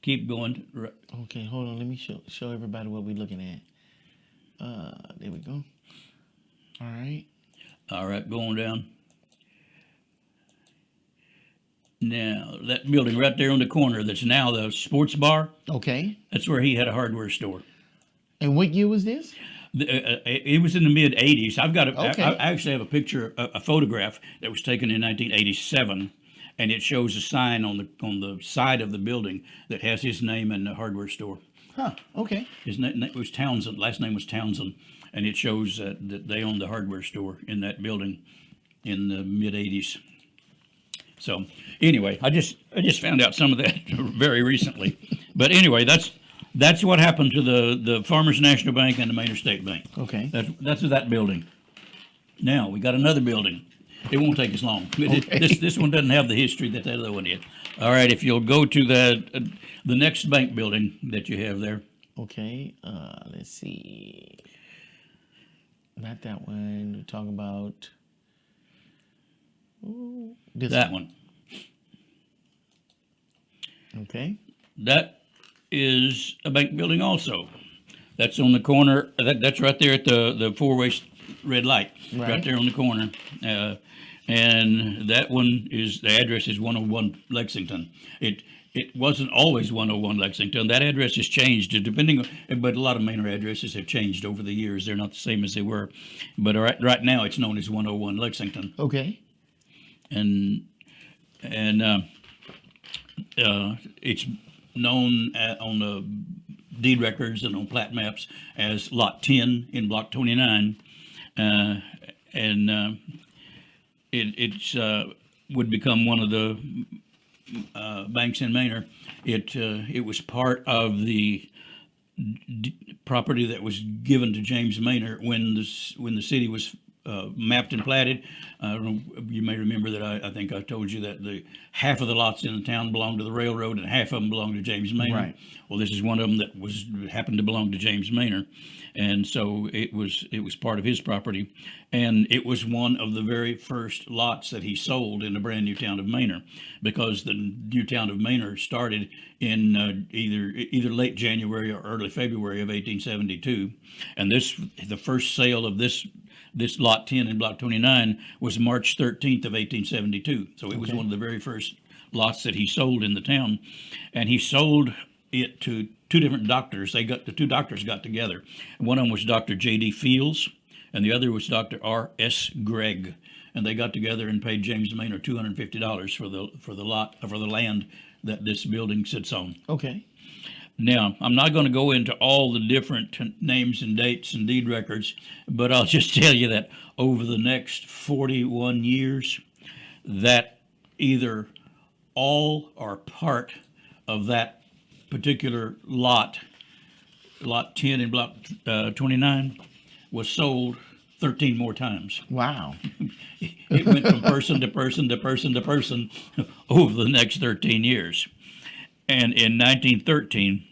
Keep going. Okay. Hold on. Let me show everybody what we're looking at. There we go. All right. All right, going down. Now, that building right there on the corner that's now the sports bar, Okay. that's where he had a hardware store. And what year was this? It was in the mid '80s. I've got Okay. I actually have a picture, a photograph that was taken in 1987, and it shows a sign on the side of the building that has his name and the hardware store. Huh. Okay. His name was Townsend. Last name was Townsend, and it shows that they owned the hardware store in that building in the mid '80s. So anyway, I just found out some of that very recently. But anyway, that's what happened to the Farmers National Bank and the Manor State Bank. Okay. That's that building. Now we got another building. It won't take us long. This one doesn't have the history that the other one did. All right, if you'll go to the next bank building that you have there. Okay. Let's see. Not that one. We're talking about this That one. Okay. That is a bank building also. That's on the corner. That's right there at the four-way red light. Right there on the corner. And that one the address is 101 Lexington. It wasn't always 101 Lexington. That address has changed but a lot of Manor addresses have changed over the years. They're not the same as they were. But right now it's known as 101 Lexington. Okay. And it's known on the deed records and on plat maps as Lot 10 in Block 29. and it's would become one of the banks in Manor. It was part of the property that was given to James Manor when the city was mapped and platted. I don't know, you may remember that I think I told you that the half of the lots in the town belonged to the railroad and half of them belonged to James Manor. Right. Well, this is one of them that happened to belong to James Manor, and so it was part of his property, and it was one of the very first lots that he sold in the brand new town of Manor, because the new town of Manor started in either late January or early February of 1872, and the first sale of this lot 10 in block 29 was March 13th of 1872. So it was one of the very first lots that he sold in the town, and he sold it to two different doctors. The two doctors got together. One of them was Dr. J.D. Fields, and the other was Dr. R.S. Gregg, and they got together and paid James Manor $250 for the land that this building sits on. Okay. Now, I'm not going to go into all the different names and dates and deed records, but I'll just tell you that over the next 41 years, that either all or part of that particular lot 10 in block 29, was sold 13 more times. Wow. It went from person to person to person to person over the next 13 years. And in 1913,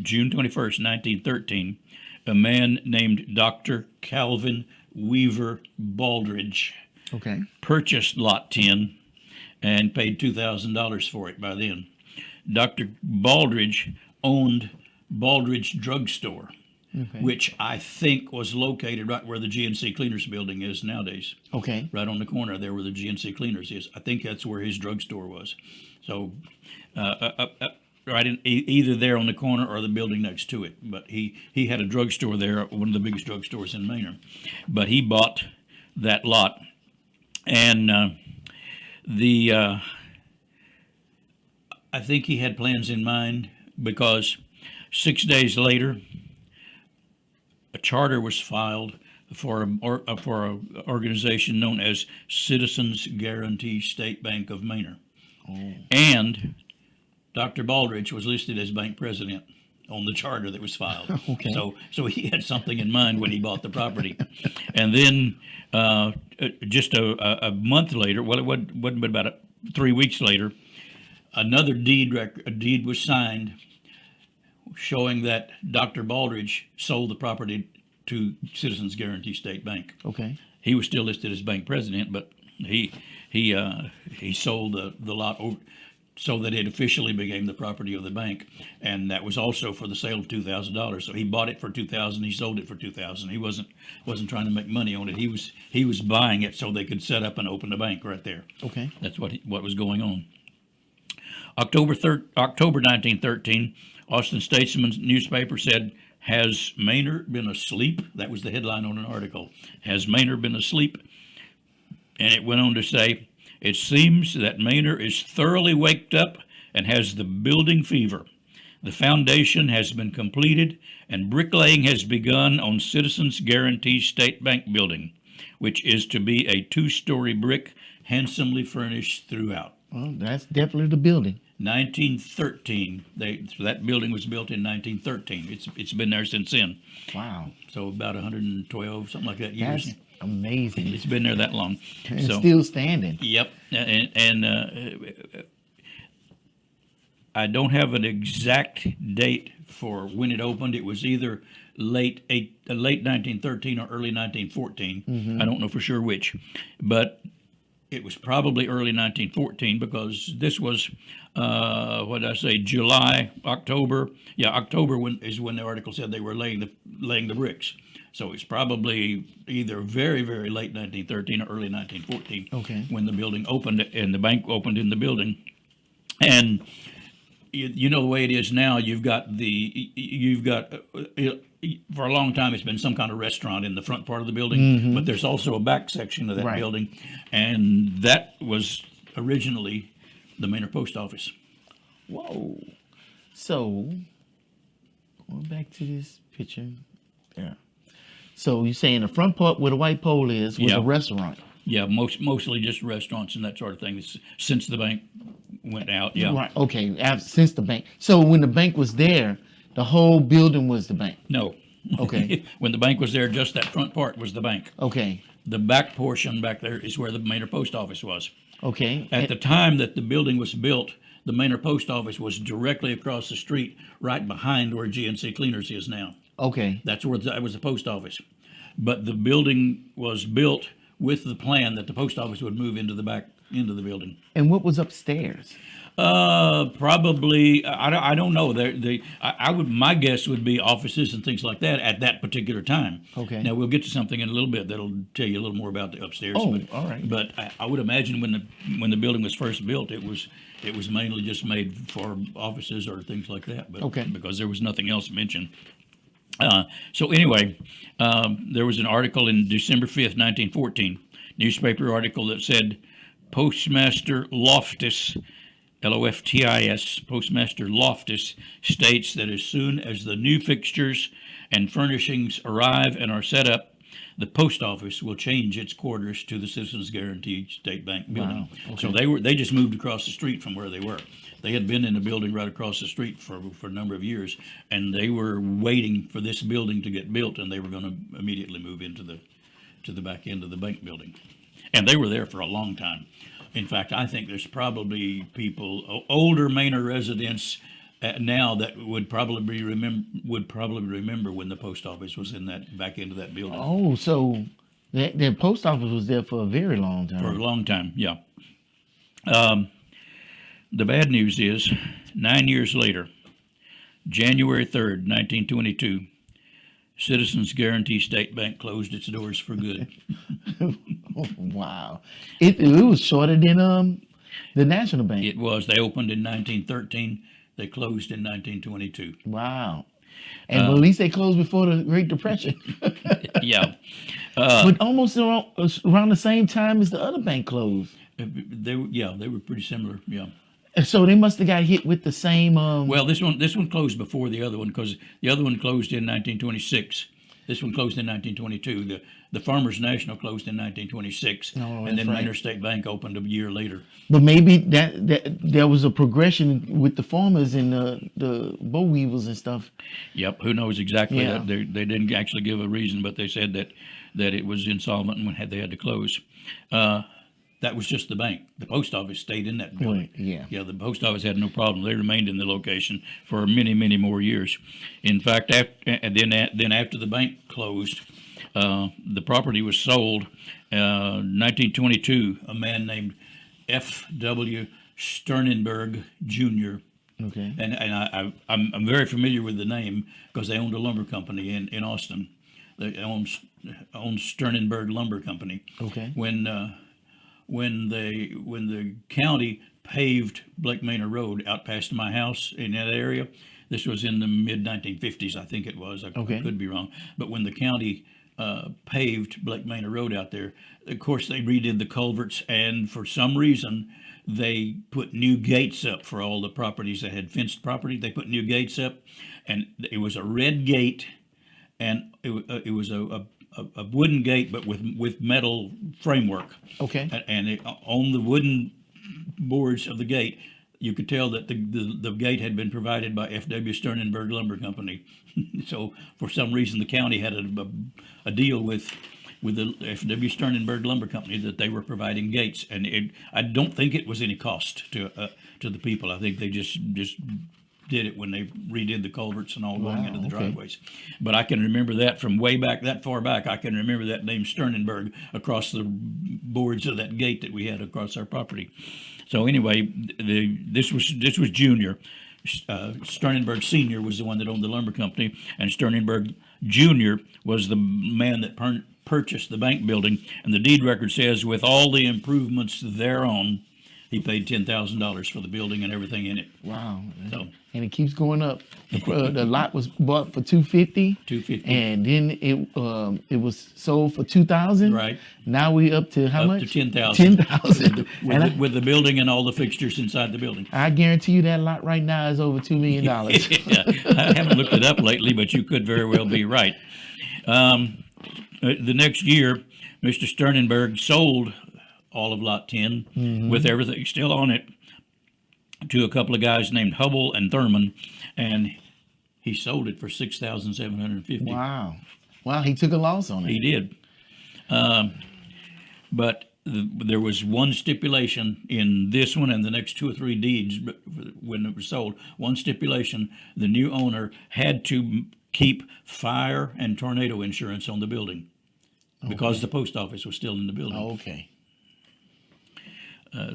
June 21st, 1913, a man named Dr. Calvin Weaver Baldridge Okay. purchased Lot 10 and paid $2,000 for it by then. Dr. Baldridge owned Baldridge Drug Store, which I think was located right where the GNC Cleaners building is nowadays. Okay. Right on the corner there where the GNC Cleaners is. I think that's where his drugstore was. So, right in either there on the corner or the building next to it. But he had a drugstore there, one of the biggest drugstores in Manor. But he bought that lot, and I think he had plans in mind, because 6 days later, a charter was filed for an organization known as Citizens Guarantee State Bank of Manor. Oh. And Dr. Baldridge was listed as bank president on the charter that was filed. Okay. So he had something in mind when he bought the property. And then just a month later, well, it wasn't but about 3 weeks later, another deed was signed showing that Dr. Baldridge sold the property to Citizens Guarantee State Bank. Okay. He was still listed as bank president, but he sold the lot over so that it officially became the property of the bank, and that was also for the sale of $2,000. So he bought it for $2,000. He sold it for $2,000. He wasn't trying to make money on it. He was buying it so they could set up and open the bank right there. Okay. That's what was going on. October 1913, Austin Statesman's newspaper said, "Has Manor been asleep?" That was the headline on an article. "Has Manor been asleep?" And it went on to say, "It seems that Manor is thoroughly waked up and has the building fever. The foundation has been completed and bricklaying has begun on Citizens Guarantee State Bank building, which is to be a 2-story brick, handsomely furnished throughout." Well, that's definitely the building. 1913. That building was built in 1913. It's been there since then. Wow. So about 112, something like that, years. That's amazing. It's been there that long. And So still standing. yep, and I don't have an exact date for when it opened. It was either late 1913 or early 1914. I don't know for sure which, but it was probably early 1914, because this was what did I say? July, October. Yeah, October is when the article said they were laying the bricks. So it's probably either very, very late 1913 or early 1914 when the building opened and the bank opened in the building. And you know the way it is now. You've got for a long time it's been some kind of restaurant in the front part of the building, but there's also a back section of that building, and that was originally the Manor Post Office. Whoa. So, going back to this picture. Yeah. So you're saying the front part where the white pole is was Yeah. a restaurant. Yeah, mostly just restaurants and that sort of thing. Since the bank went out, yeah. Right. Okay. Since the bank. So when the bank was there, the whole building was the bank. No. Okay. When the bank was there, just that front part was the bank. Okay. The back portion back there is where the Manor Post Office was. Okay. At the time that the building was built, the Manor Post Office was directly across the street, right behind where GNC Cleaners is now. Okay. That was the post office. But the building was built with the plan that the post office would move into the back into the building. And what was upstairs? Probably I don't know. I would my guess would be offices and things like that at that particular time. Okay. Now we'll get to something in a little bit that'll tell you a little more about the upstairs. Oh, but, all right. But I would imagine when the building was first built, it was mainly just made for offices or things like that. But Okay. because there was nothing else mentioned. So anyway, there was an article in December 5th, 1914, newspaper article that said Postmaster Loftus, Loftis, Postmaster Loftus states that as soon as the new fixtures and furnishings arrive and are set up, the post office will change its quarters to the Citizens Guaranty State Bank building. Wow, okay. So they just moved across the street from where they were. They had been in a building right across the street for a number of years, and they were waiting for this building to get built, and they were going to immediately move into the back end of the bank building. And they were there for a long time. In fact, I think there's probably people, older Manor residents now that would probably remember when the post office was in that back end of that building. Oh, so the post office was there for a very long time. For a long time, yeah. The bad news is, 9 years later, January 3rd, 1922, Citizens Guaranty State Bank closed its doors for good. Wow. It was shorter than the National Bank. It was. They opened in 1913. They closed in 1922. Wow. And at least they closed before the Great Depression. Yeah. But almost around the same time as the other bank closed. They were pretty similar. Yeah. So they must have got hit with the same. Well, this one closed before the other one because the other one closed in 1926. This one closed in 1922. The Farmers National closed in 1926, Oh, and that's then right. Manor State Bank opened a year later. But maybe that there was a progression with the farmers and the boll weevils and stuff. Yep. Who knows exactly? Yeah. They didn't actually give a reason, but they said that it was insolvent and they had to close. That was just the bank. The post office stayed in that building. Yeah. Yeah, the post office had no problem. They remained in the location for many, many more years. In fact, then after the bank closed, the property was sold. 1922, a man named F.W. Sternenberg Jr. Okay. And I'm very familiar with the name because they owned a lumber company in Austin. They owned Sternenberg Lumber Company. Okay. When the county paved Blake Manor Road out past my house in that area, this was in the mid 1950s, I think it was. I Okay. could be wrong, but when the county paved Blake Manor Road out there, of course they redid the culverts, and for some reason they put new gates up for all the properties that had fenced property. They put new gates up, and it was a red gate, and it was a wooden gate, but with metal framework. Okay. And on the wooden boards of the gate, you could tell that the gate had been provided by F.W. Sternenberg Lumber Company. So for some reason, the county had a deal with the F.W. Sternenberg Lumber Company that they were providing gates, and I don't think it was any cost to the people. I think they just did it when they redid the culverts and all going Wow, into the okay. driveways. But I can remember that from way back, that far back. I can remember that name Sternenberg across the boards of that gate that we had across our property. So anyway, this was Junior. Sternenberg Senior was the one that owned the lumber company, and Sternenberg Junior was the man that purchased the bank building. And the deed record says, with all the improvements thereon, he paid $10,000 for the building and everything in it. Wow. So And it keeps going up. The lot was bought for $250. $250. And then it was sold for $2,000. Right. Now we up to how Up much? to $10,000. $10,000. And with the building and all the fixtures inside the building. I guarantee you that lot right now is over $2 million. Yeah, I haven't looked it up lately, but you could very well be right. The next year, Mr. Sternenberg sold all of Lot 10 with everything still on it to a couple of guys named Hubble and Thurman, and he sold it for $6,750. Wow. Wow, he took a loss on He it. did. But there was one stipulation in this one and the next two or three deeds when it was sold. One stipulation: the new owner had to keep fire and tornado insurance on the building because the post office was still in the building. Okay.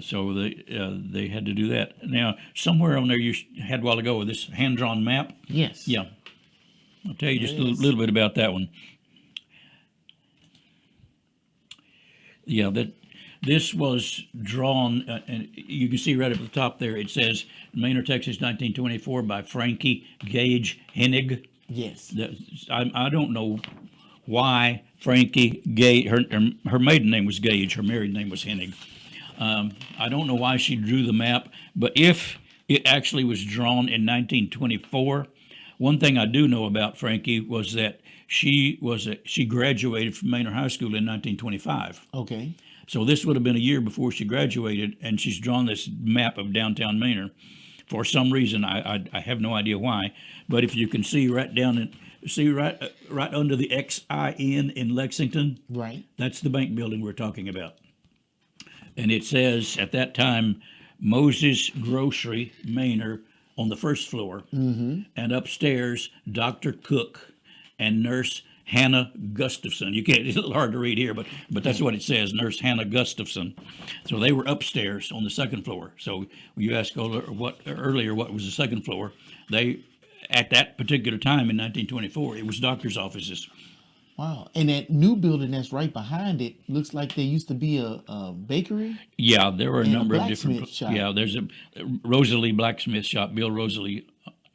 So they had to do that. Now, somewhere on there you had a while ago this hand-drawn map. Yes. Yeah. I'll tell you just a Yes. little bit about that one. Yeah, this was drawn, and you can see right at the top there, it says Manor, Texas, 1924 by Frankie Gage Hennig. Yes. I don't know why Frankie Gage, her maiden name was Gage, her married name was Hennig. I don't know why she drew the map, but if it actually was drawn in 1924, one thing I do know about Frankie was that she graduated from Manor High School in 1925. Okay. So this would have been a year before she graduated, and she's drawn this map of downtown Manor. For some reason, I have no idea why, but if you can see right down right under the XIN in Lexington, Right. that's the bank building we're talking about. And it says at that time, Moses Grocery Manor on the first floor, and upstairs, Dr. Cook and Nurse Hannah Gustafson. You can't, it's a little hard to read here, but that's what it says, Nurse Hannah Gustafson. So they were upstairs on the second floor. So you asked earlier what was the second floor. They, at that particular time in 1924, it was doctor's offices. Wow. And that new building that's right behind it looks like there used to be a bakery. Yeah, there were a And a number of different. blacksmith shop. Yeah, there's a Rosalie blacksmith shop, Bill Rosalie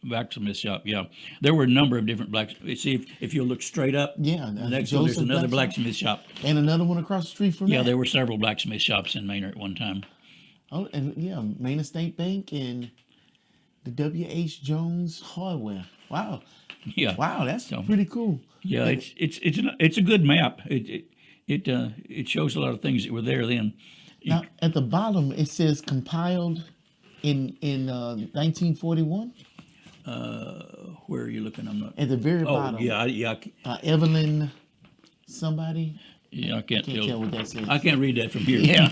blacksmith shop. Yeah, there were a number of different blacksmiths. See, if you look straight up, Yeah, next door there's Joseph another Blacksmith. blacksmith shop. And another one across the street from Yeah, that. there were several blacksmith shops in Manor at one time. Oh, and yeah, Main Estate Bank and the W.H. Jones Hardware. Wow. Yeah. Wow, that's So- pretty cool. Yeah, it's a good map. It shows a lot of things that were there then. Now, at the bottom, it says compiled in 1941. Where are you looking? I'm not. At the very Oh, bottom. yeah. Evelyn somebody. Yeah, I can't Can't tell what that says. I can't read that from here. Yeah.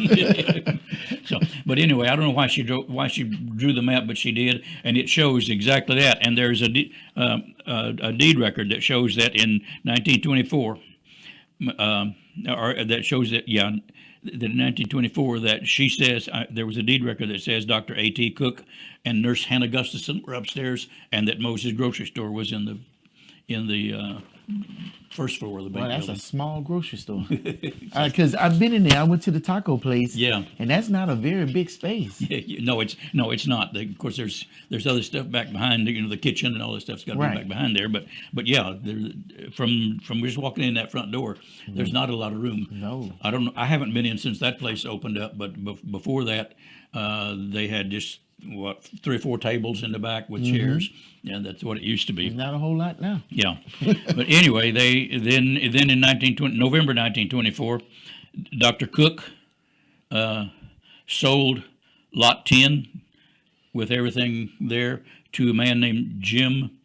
So, but anyway, I don't know why she drew the map, but she did, and it shows exactly that. And there's a deed record that shows that in 1924, or that shows that that in 1924 that she says there was a deed record that says Dr. A.T. Cook and Nurse Hannah Gustafson were upstairs, and that Moses Grocery Store was in the first floor of the bank Well, that's building. a small grocery store. Because I've been in there. I went to the taco place. Yeah. And that's not a very big space. No, it's not. Of course, there's other stuff back behind. The kitchen and all this stuff's got to Right. be back behind there. But yeah, from just walking in that front door, there's not a lot of room. No. I don't know. I haven't been in since that place opened up. But before that, they had just 3 or 4 tables in the back with chairs. Yeah, that's what it used to be. There's not a whole lot now. Yeah, but anyway, they then in November 1924, Dr. Cook sold Lot 10 with everything there to a man named Jim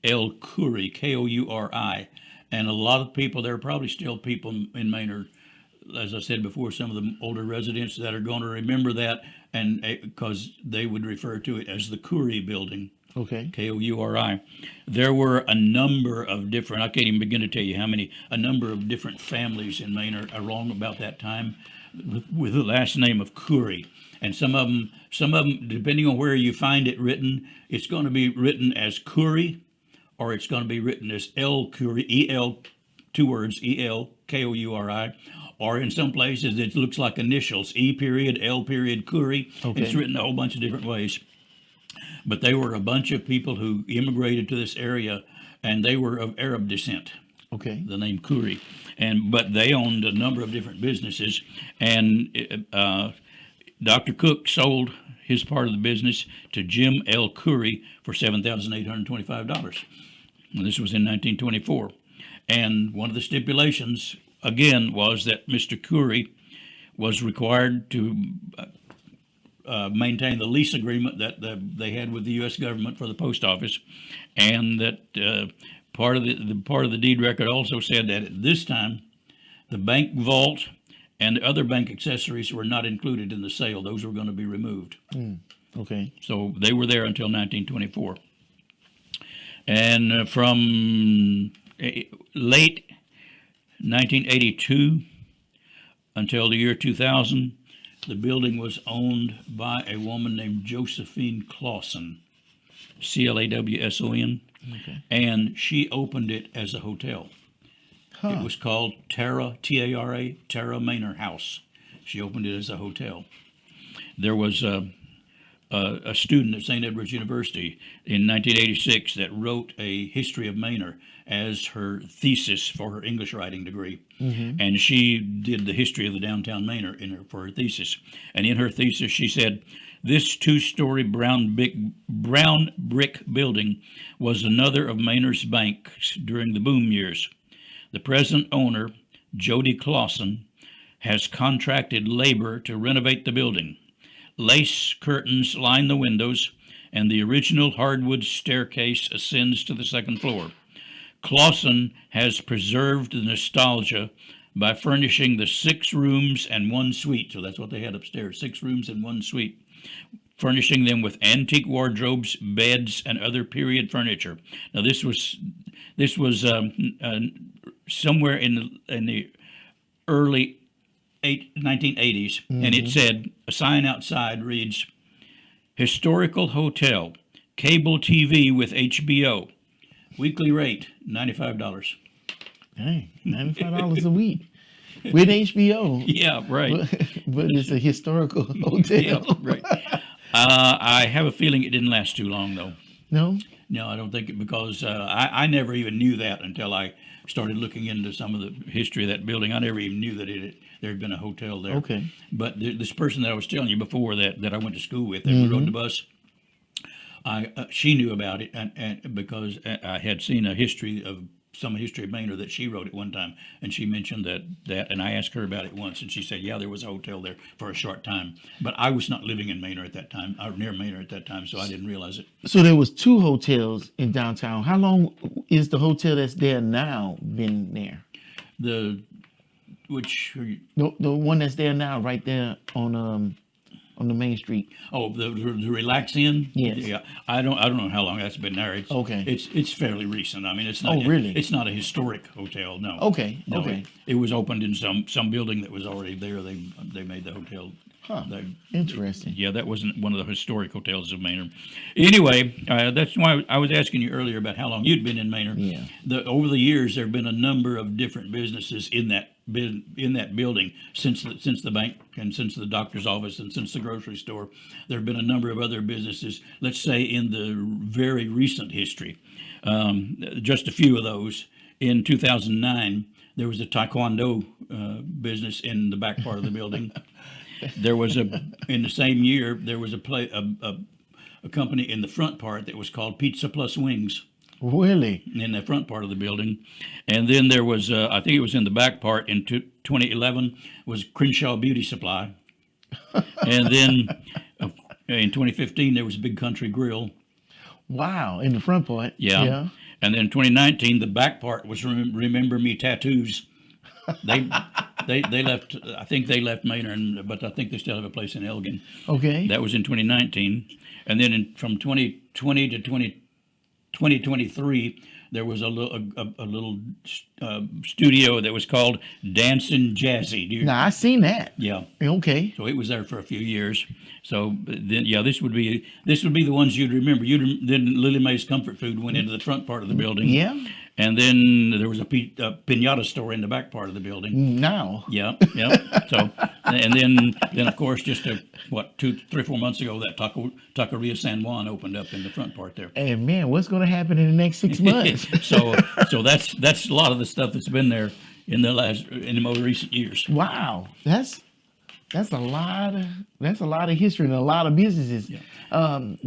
L. Coury, Kouri, and a lot of people. There are probably still people in Manor, as I said before, some of the older residents that are going to remember that, and because they would refer to it as the Coury Building. Okay. Kouri. There were a number of different, I can't even begin to tell you how many, a number of different families in Manor along about that time with the last name of Coury. And some of them, depending on where you find it written, it's going to be written as Coury, or it's going to be written as L. Coury, E-L, 2 words, E-L, Kouri. Or in some places it looks like initials, E period, L period, Coury. Okay. It's written a whole bunch of different ways. But they were a bunch of people who immigrated to this area, and they were of Arab descent, Okay. the name Coury. But they owned a number of different businesses, and Dr. Cook sold his part of the business to Jim L. Coury for $7,825. And this was in 1924. And one of the stipulations, again, was that Mr. Curry was required to maintain the lease agreement that they had with the U.S. government for the post office, and that part of the deed record also said that at this time, the bank vault and the other bank accessories were not included in the sale; those were going to be removed. Okay. So they were there until 1924, and from late 1982 until the year 2000. The building was owned by a woman named Josephine Clawson, Clawson, Okay. and she opened it as a hotel. It was called Tara, T-A-R-A, Tara Manor House. She opened it as a hotel. There was a student at St. Edward's University in 1986 that wrote a history of Manor as her thesis for her English writing degree. And she did the history of the downtown Manor for her thesis. And in her thesis, she said, this two-story brown brick building was another of Manor's banks during the boom years. The present owner, Jody Clawson, has contracted labor to renovate the building. Lace curtains line the windows, and the original hardwood staircase ascends to the second floor. Clawson has preserved the nostalgia by furnishing the 6 rooms and 1 suite. So that's what they had upstairs, 6 rooms and 1 suite, furnishing them with antique wardrobes, beds, and other period furniture. Now this was somewhere in the early 1980s, and it said, a sign outside reads, Historical Hotel, cable TV with HBO. Weekly rate, $95. Dang, $95 a week with HBO. Yeah, right. But it's a historical hotel. Yeah, right. I have a feeling it didn't last too long, though. No? No, I don't think it, because I never even knew that until I started looking into some of the history of that building. I never even knew that there had been a hotel there. Okay. But this person that I was telling you before that I went to school with, that we rode the bus, she knew about it, and because I had seen history of Manor that she wrote at one time, and she mentioned that, and I asked her about it once, and she said, yeah, there was a hotel there for a short time, but I was not living in Manor at that time, or near Manor at that time, so I didn't realize it. So there was 2 hotels in downtown. How long is the hotel that's there now been there? Which The one that's there now, right there on the main street. Oh, the Relax Inn? Yes. Yeah. I don't know how long that's been there. Okay. It's fairly recent. I mean, it's not. Oh, really? It's not a historic hotel. No. Okay. No, Okay. It was opened in some building that was already there. They made the hotel. Huh. Interesting. Yeah, that wasn't one of the historic hotels of Manor. Anyway, that's why I was asking you earlier about how long you'd been in Manor. Yeah. Over the years, there have been a number of different businesses in that building since the bank and since the doctor's office and since the grocery store. There have been a number of other businesses. Let's say in the very recent history, just a few of those. In 2009, there was a Taekwondo business in the back part of the building. There was in the same year, there was a company in the front part that was called Pizza Plus Wings. Really? In the front part of the building. And then there was, I think it was in the back part in 2011, was Crenshaw Beauty Supply. And then in 2015, there was Big Country Grill. Wow, in the front part. Yeah. And then 2019, the back part was Remember Me Tattoos. They left. I think they left Manor, but I think they still have a place in Elgin. Okay. That was in 2019, and then from 2020 to 2023, there was a little studio that was called Dancing Jazzy. Now I seen that. Yeah. Okay. So it was there for a few years. So then, yeah, this would be the ones you'd remember. Then Lily Mae's Comfort Food went into the front part of the building. Yeah. And then there was a pinata store in the back part of the building. Now. Yeah. So, and then of course, just 2, 3, 4 months ago, that Taqueria San Juan opened up in the front part there. Hey man, what's going to happen in the next 6 months? so that's a lot of the stuff that's been there in the more recent years. Wow, that's a lot of history and a lot of businesses. Yeah.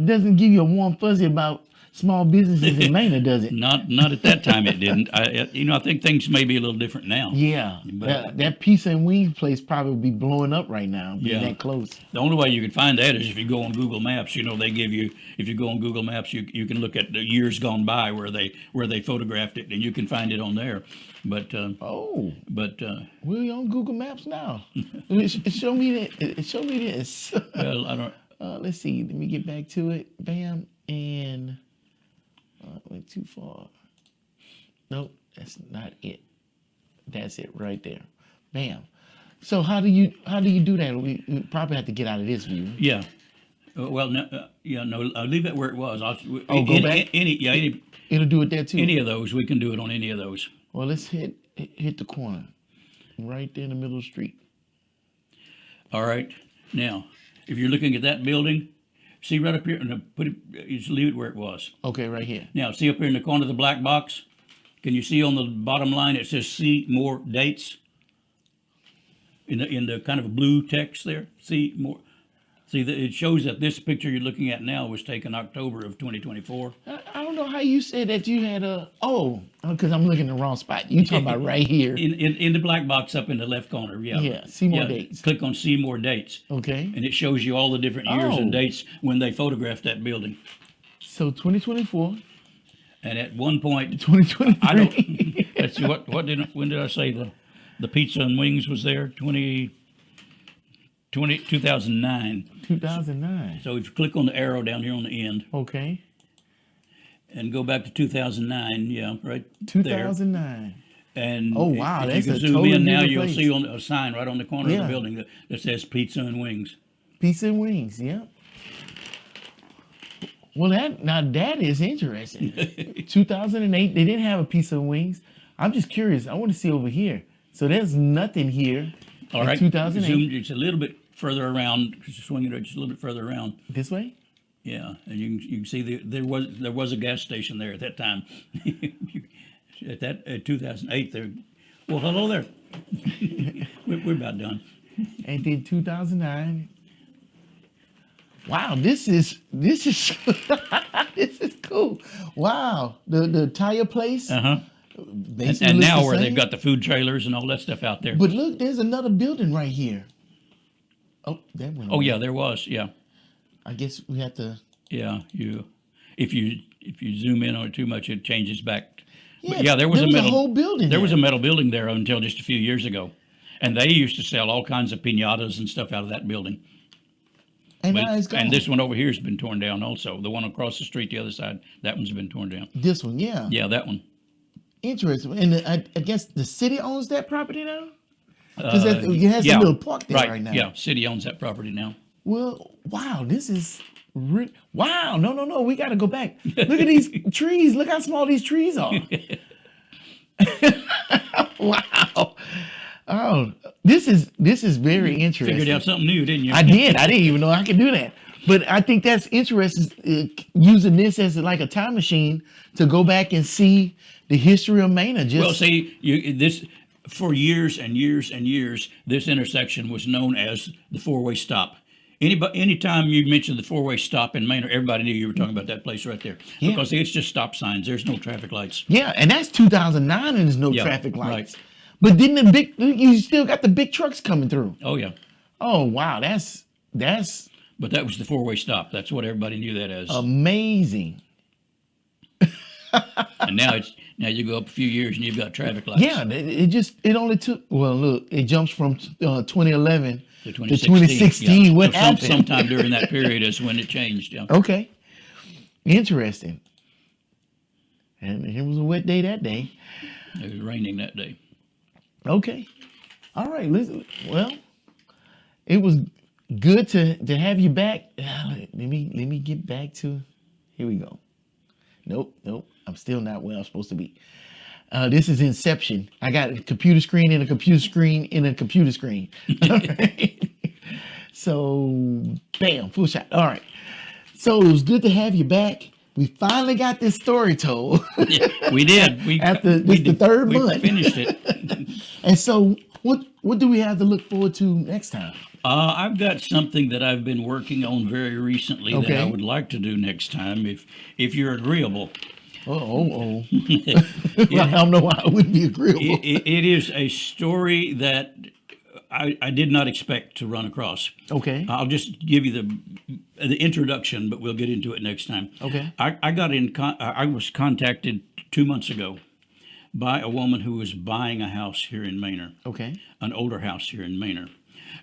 Doesn't give you a warm fuzzy about small businesses in Manor, does it? Not at that time. It didn't. I think things may be a little different now. Yeah, But that pizza and wings place probably be blowing up right now, being Yeah. that close. the only way you could find that is if you go on Google Maps. They give you, if you go on Google Maps, you can look at the years gone by where they photographed it, and you can find it on there. But Oh, but we're on Google Maps now. Show me that. Show me this. well, I don't. Let's see. Let me get back to it. Bam, and went too far. Nope, that's not it. That's it right there. Bam. So how do you do that? We probably have to get out of this view. Yeah. Well, no, no. I'll leave it where it was. Go back? Any It'll do it there too. of those. We can do it on any of those. Well, let's hit the corner, right there in the middle of the street. All right. Now, if you're looking at that building, see right up here, and just leave it where it was. Okay, right here. Now, see up here in the corner of the black box? Can you see on the bottom line it says "See more dates"? In the kind of blue text there, see more. See that it shows that this picture you're looking at now was taken October of 2024. I don't know how you said that you had because I'm looking in the wrong spot. You talking about right here? In the black box up in the left corner, yeah. Yeah, see more dates. Click on "See more dates," Okay. and it shows you all the different years and Oh. dates when they photographed that building. So 2024, And at one point, 2023. I don't. Let's see when did I say the pizza and wings was there? 2009. 2009. So if you click on the arrow down here on the end Okay. and go back to 2009, yeah, right there. 2009. And Oh, wow, if that's you can a zoom totally in now, different you'll place. see on a sign right on the corner of Yeah. the building that says pizza and wings. Pizza and wings. Yeah. Well, that is interesting. 2008, they didn't have a pizza and wings. I'm just curious. I want to see over here. So there's nothing here. All in right, 2008. zoom just a little bit further around, swing it just a little bit further around. This way? Yeah, and you can see there was a gas station there at that time. At 2008 there. Well, hello there. We're about done. And then 2009. Wow, this is this is cool. Wow, the tire place. Uh-huh. basically And looks now the where they've same. got the food trailers and all that stuff out there. But look, there's another building right here. Oh, that went. Oh away. yeah, there was. Yeah. I guess we have to. Yeah, if you zoom in on it too much, it changes back. But Yeah, there was a metal whole building. There was a metal building there until just a few years ago, and they used to sell all kinds of piñatas and stuff out of that building. and But- now it's gone. and this one over here has been torn down also. The one across the street, the other side, that one's been torn down. This one, yeah. Yeah, that one. Interesting. And I guess the city owns that property now? Because it has yeah, a little park there right now. Yeah, city owns that property now. Well, wow, this is. Wow, no. We got to go back. Look at these trees. Look how small these trees are. Wow. Oh, this is very interesting. Figured out something new, didn't you? I did. I didn't even know I could do that. But I think that's interesting, using this as like a time machine to go back and see the history of Manor. Well, see, this for years and years and years, this intersection was known as the four-way stop. Anytime you mentioned the four-way stop in Manor, everybody knew you were talking about that place right there. Yeah. Because it's just stop signs. There's no traffic lights. Yeah, and that's 2009, and there's no Yeah, traffic lights. right. But then you still got the big trucks coming through. Oh yeah, Oh wow, that's but that was the four-way stop. That's what everybody knew that as. amazing. And now you go up a few years and you've got traffic lights. Yeah, it only took. Well, look, it jumps from 2011 To to 2016. Yeah. What So happened? sometime during that period is when it changed. Yeah. Okay, interesting. And it was a wet day that day. It was raining that day. Okay. All right. Listen. Well, it was good to have you back. Let me get back to. Here we go. Nope. I'm still not where I'm supposed to be. This is Inception. I got a computer screen and a computer screen and a computer screen. All right. So, bam, full shot. All right. So it was good to have you back. We finally got this story told. Yeah, we did. After the third we month. finished it. And so, what do we have to look forward to next time? I've got something that I've been working on very recently that I Okay. would like to do next time, if you're agreeable. Oh. I It, don't know why it wouldn't be agreeable. it is a story that I did not expect to run across. Okay. I'll just give you the introduction, but we'll get into it next time. Okay. I was contacted 2 months ago by a woman who was buying a house here in Manor, Okay. an older house here in Manor,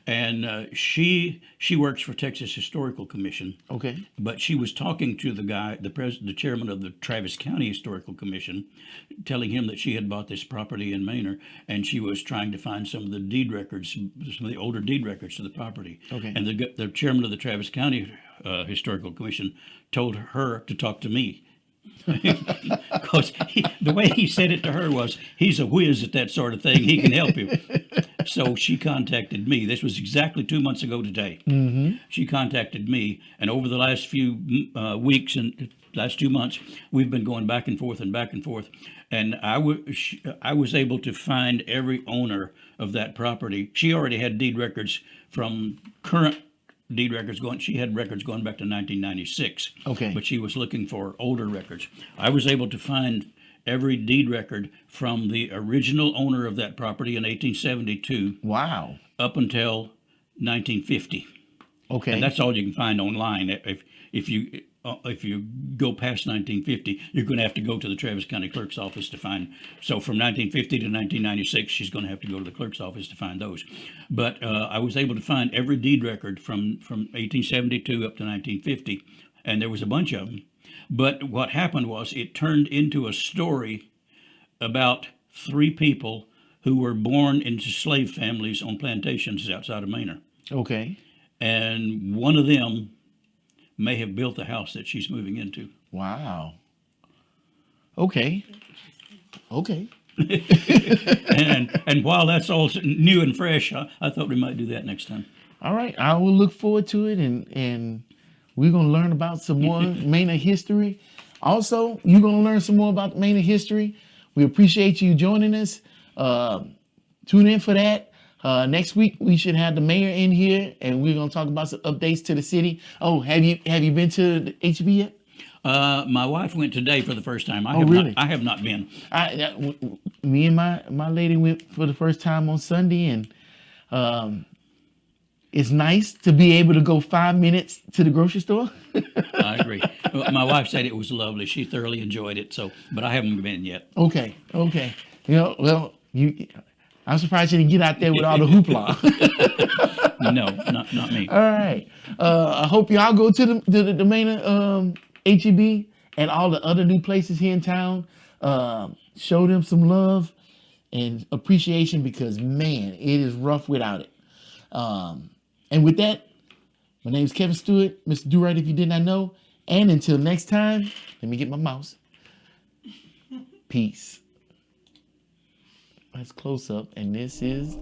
and she works for Texas Historical Commission. Okay. But she was talking to the guy, the chairman of the Travis County Historical Commission, telling him that she had bought this property in Manor, and she was trying to find some of the deed records, some of the older deed records to the property. Okay. And the chairman of the Travis County Historical Commission told her to talk to me. Because the way he said it to her was, he's a whiz at that sort of thing. He can help you. So she contacted me. This was exactly 2 months ago today. Mm-hmm. She contacted me, and over the last few weeks and last 2 months, we've been going back and forth and back and forth. And I was able to find every owner of that property. She already had deed records from current deed records going. She had records going back to 1996. Okay. But she was looking for older records. I was able to find every deed record from the original owner of that property in 1872 Wow. up until 1950. Okay. And that's all you can find online. If you go past 1950, you're going to have to go to the Travis County Clerk's office to find. So from 1950 to 1996, she's going to have to go to the clerk's office to find those. But I was able to find every deed record from 1872 up to 1950, and there was a bunch of them. But what happened was it turned into a story about three people who were born into slave families on plantations outside of Manor. Okay. And one of them may have built the house that she's moving into. Wow. Okay. Okay. And while that's all new and fresh, I thought we might do that next time. All right. I will look forward to it, and we're gonna learn about some more Manor history. Also, you're gonna learn some more about Manor history. We appreciate you joining us. Tune in for that. Next week we should have the mayor in here, and we're gonna talk about some updates to the city. Oh, have you been to the HB yet? My wife went today for the first time. Really? I have not been. Me and my lady went for the first time on Sunday, and it's nice to be able to go 5 minutes to the grocery store. I agree. My wife said it was lovely. She thoroughly enjoyed it. But I haven't been yet. Okay. Well, I'm surprised you didn't get out there with all the hoopla. No, not me. All right. I hope y'all go to the Manor HEB and all the other new places here in town. Show them some love and appreciation, because man, it is rough without it. And with that, my name is Kevin Stewart, Mr. Do-Right if you did not know. And until next time, let me get my mouse. Peace. That's close up, and this is